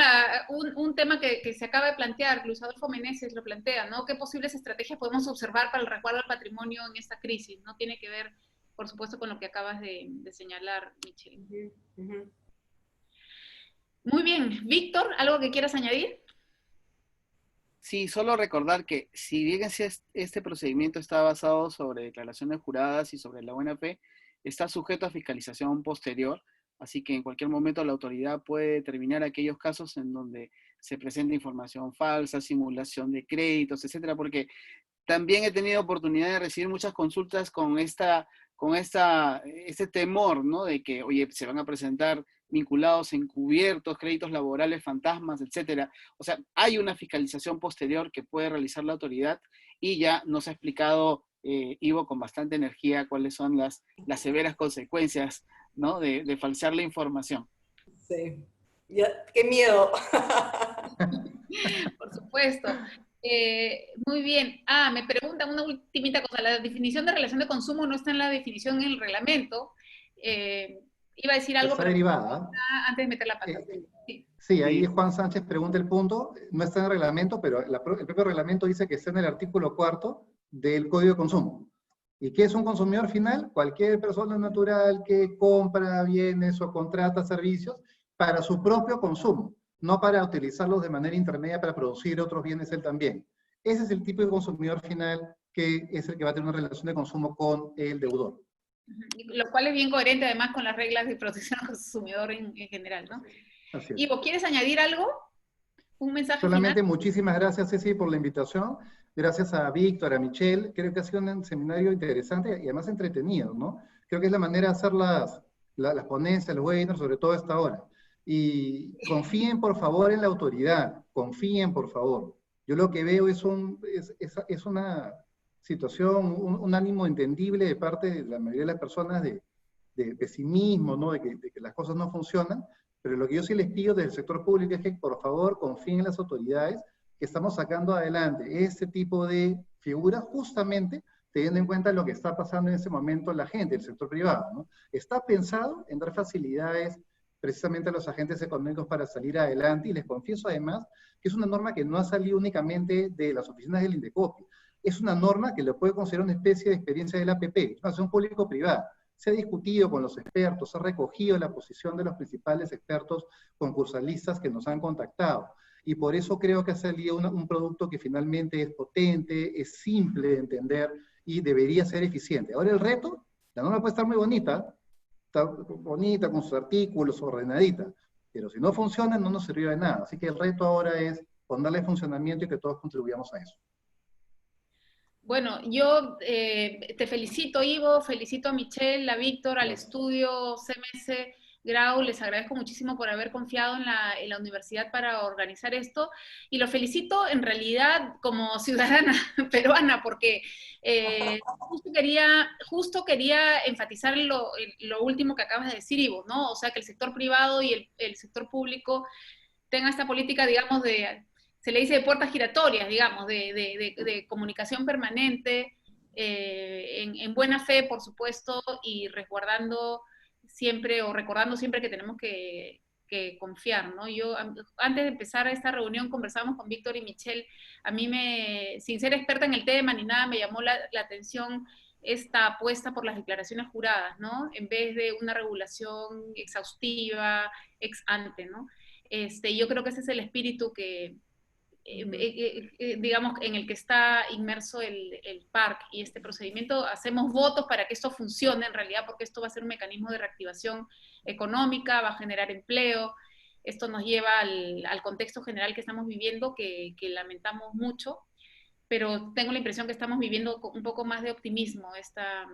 un tema que se acaba de plantear, Luis Adolfo Meneses lo plantea, ¿no? ¿Qué posibles estrategias podemos observar para el resguardo del patrimonio en esta crisis? ¿No? Tiene que ver, por supuesto, con lo que acabas de señalar, Michelle. Muy bien. Víctor, ¿algo que quieras añadir? Sí, solo recordar que si bien este procedimiento está basado sobre declaraciones juradas y sobre la buena fe, está sujeto a fiscalización posterior. Así que en cualquier momento la autoridad puede determinar aquellos casos en donde se presenta información falsa, simulación de créditos, etcétera, porque también he tenido oportunidad de recibir muchas consultas con este temor, ¿no? De que, oye, se van a presentar vinculados a encubiertos, créditos laborales fantasmas, etcétera. O sea, hay una fiscalización posterior que puede realizar la autoridad y ya nos ha explicado Ivo con bastante energía cuáles son las severas consecuencias, ¿no? de falsear la información. Sí. Ya, qué miedo. Por supuesto. Muy bien. Ah, me preguntan una ultimita cosa. La definición de relación de consumo no está en la definición en el reglamento. Iba a decir algo, Está pero derivada. antes de meter la pata. Sí. Sí, ahí Sí. Juan Sánchez pregunta el punto, no está en el reglamento, pero el propio reglamento dice que está en el artículo 4 del Código de Consumo. ¿Y qué es un consumidor final? Cualquier persona natural que compra bienes o contrata servicios para su propio consumo, no para utilizarlos de manera intermedia para producir otros bienes él también. Ese es el tipo de consumidor final que es el que va a tener una relación de consumo con el deudor. Lo cual es bien coherente además con las reglas de protección al consumidor en general, ¿no? Así es. Ivo, ¿quieres añadir algo? ¿Un mensaje Solamente final? muchísimas gracias, Ceci, por la invitación. Gracias a Víctor, a Michelle. Creo que ha sido un seminario interesante y además entretenido, ¿no? Creo que es la manera de hacer las ponencias, los webinars, sobre todo a esta hora. Y confíen, por favor, en la autoridad. Confíen, por favor. Yo lo que veo es una situación, un ánimo entendible de parte de la mayoría de las personas de pesimismo, ¿no? De que las cosas no funcionan. Pero lo que yo sí les pido desde el sector público es que por favor confíen en las autoridades que estamos sacando adelante este tipo de figuras justamente teniendo en cuenta lo que está pasando en ese momento la gente, el sector privado, ¿no? Está pensado en dar facilidades precisamente a los agentes económicos para salir adelante y les confieso además que es una norma que no ha salido únicamente de las oficinas del Indecopi, es una norma que lo puede considerar una especie de experiencia del APP, es una acción público-privada. Se ha discutido con los expertos, se ha recogido la posición de los principales expertos concursalistas que nos han contactado. Y por eso creo que ha salido un producto que finalmente es potente, es simple de entender y debería ser eficiente. Ahora el reto, la norma puede estar muy bonita, está bonita con sus artículos, ordenadita, pero si no funciona no nos sirvió de nada. Así que el reto ahora es ponerle funcionamiento y que todos contribuyamos a eso. Bueno, yo te felicito, Ivo, felicito a Michelle, a Víctor, al estudio CMS Grau, les agradezco muchísimo por haber confiado en la universidad para organizar esto, y lo felicito en realidad como ciudadana peruana, porque justo quería enfatizar lo último que acabas de decir, Ivo, ¿no? O sea, que el sector privado y el sector público tenga esta política, digamos, se le dice de puertas giratorias, digamos, de comunicación permanente, en buena fe, por supuesto, y resguardando siempre, o recordando siempre que tenemos que confiar, ¿no? Yo, antes de empezar esta reunión, conversábamos con Víctor y Michelle, a mí sin ser experta en el tema ni nada, me llamó la atención esta apuesta por las declaraciones juradas, ¿no? En vez de una regulación exhaustiva, ex ante, ¿no? Yo creo que ese es el espíritu que, digamos, en el que está inmerso el PARC y este procedimiento. Hacemos votos para que esto funcione en realidad, porque esto va a ser un mecanismo de reactivación económica, va a generar empleo. Esto nos lleva al contexto general que estamos viviendo, que lamentamos mucho, pero tengo la impresión que estamos viviendo un poco más de optimismo esta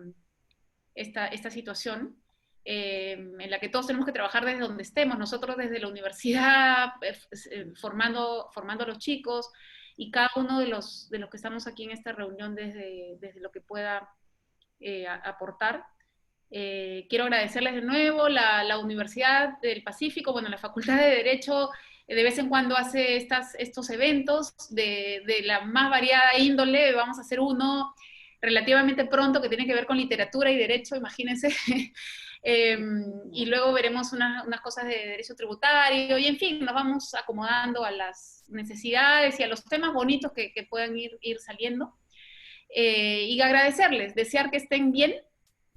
situación. En la que todos tenemos que trabajar desde donde estemos, nosotros desde la universidad, formando a los chicos, y cada uno de los que estamos aquí en esta reunión desde lo que pueda aportar. Quiero agradecerles de nuevo, la Universidad del Pacífico, bueno, la Facultad de Derecho, de vez en cuando hace estos eventos de la más variada índole. Vamos a hacer uno relativamente pronto que tiene que ver con literatura y derecho, imagínense. Y luego veremos unas cosas de derecho tributario, y en fin, nos vamos acomodando a las necesidades y a los temas bonitos que puedan ir saliendo. Y agradecerles, desear que estén bien,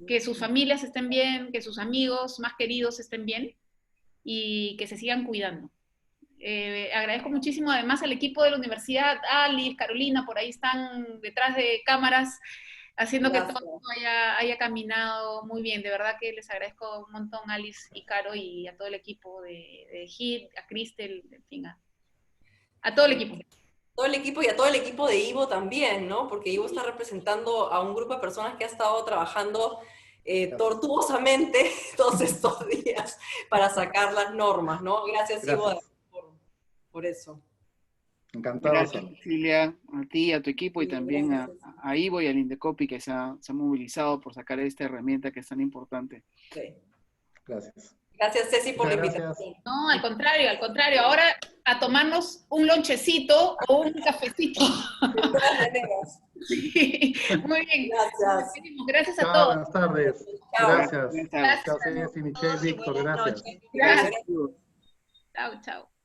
que sus familias estén bien, que sus amigos más queridos estén bien, y que se sigan cuidando. Agradezco muchísimo además al equipo de la universidad, Alice, Carolina, por ahí están detrás de cámaras, haciendo que todo haya caminado muy bien. De verdad que les agradezco un montón, Alice y Caro, y a todo el equipo de HIT, a Cristel, en fin, a todo el equipo. Todo el equipo, y a todo el equipo de Ivo también, ¿no? Porque Ivo está representando a un grupo de personas que ha estado trabajando tortuosamente todos estos días para sacar las normas, ¿no? Gracias, Ivo, Gracias. por eso. Encantado. Gracias, Sam. Cecilia, a ti, a tu equipo y Sí, también gracias. a Ivo y al Indecopi que se ha movilizado por sacar esta herramienta que es tan importante. Sí. Gracias. Gracias, Ceci, por la Muchas gracias. invitación. No, al contrario, al contrario. Ahora a tomarnos un lonchecito o un cafecito. De todas maneras. Sí, muy bien. Gracias. Gracias a Chao, todos. buenas tardes. Chao. Gracias. Buenas tardes. Gracias. Chao, Ceci, Michelle, Todos y Víctor, buenas gracias. noches. Gracias. Gracias. Chao, chao.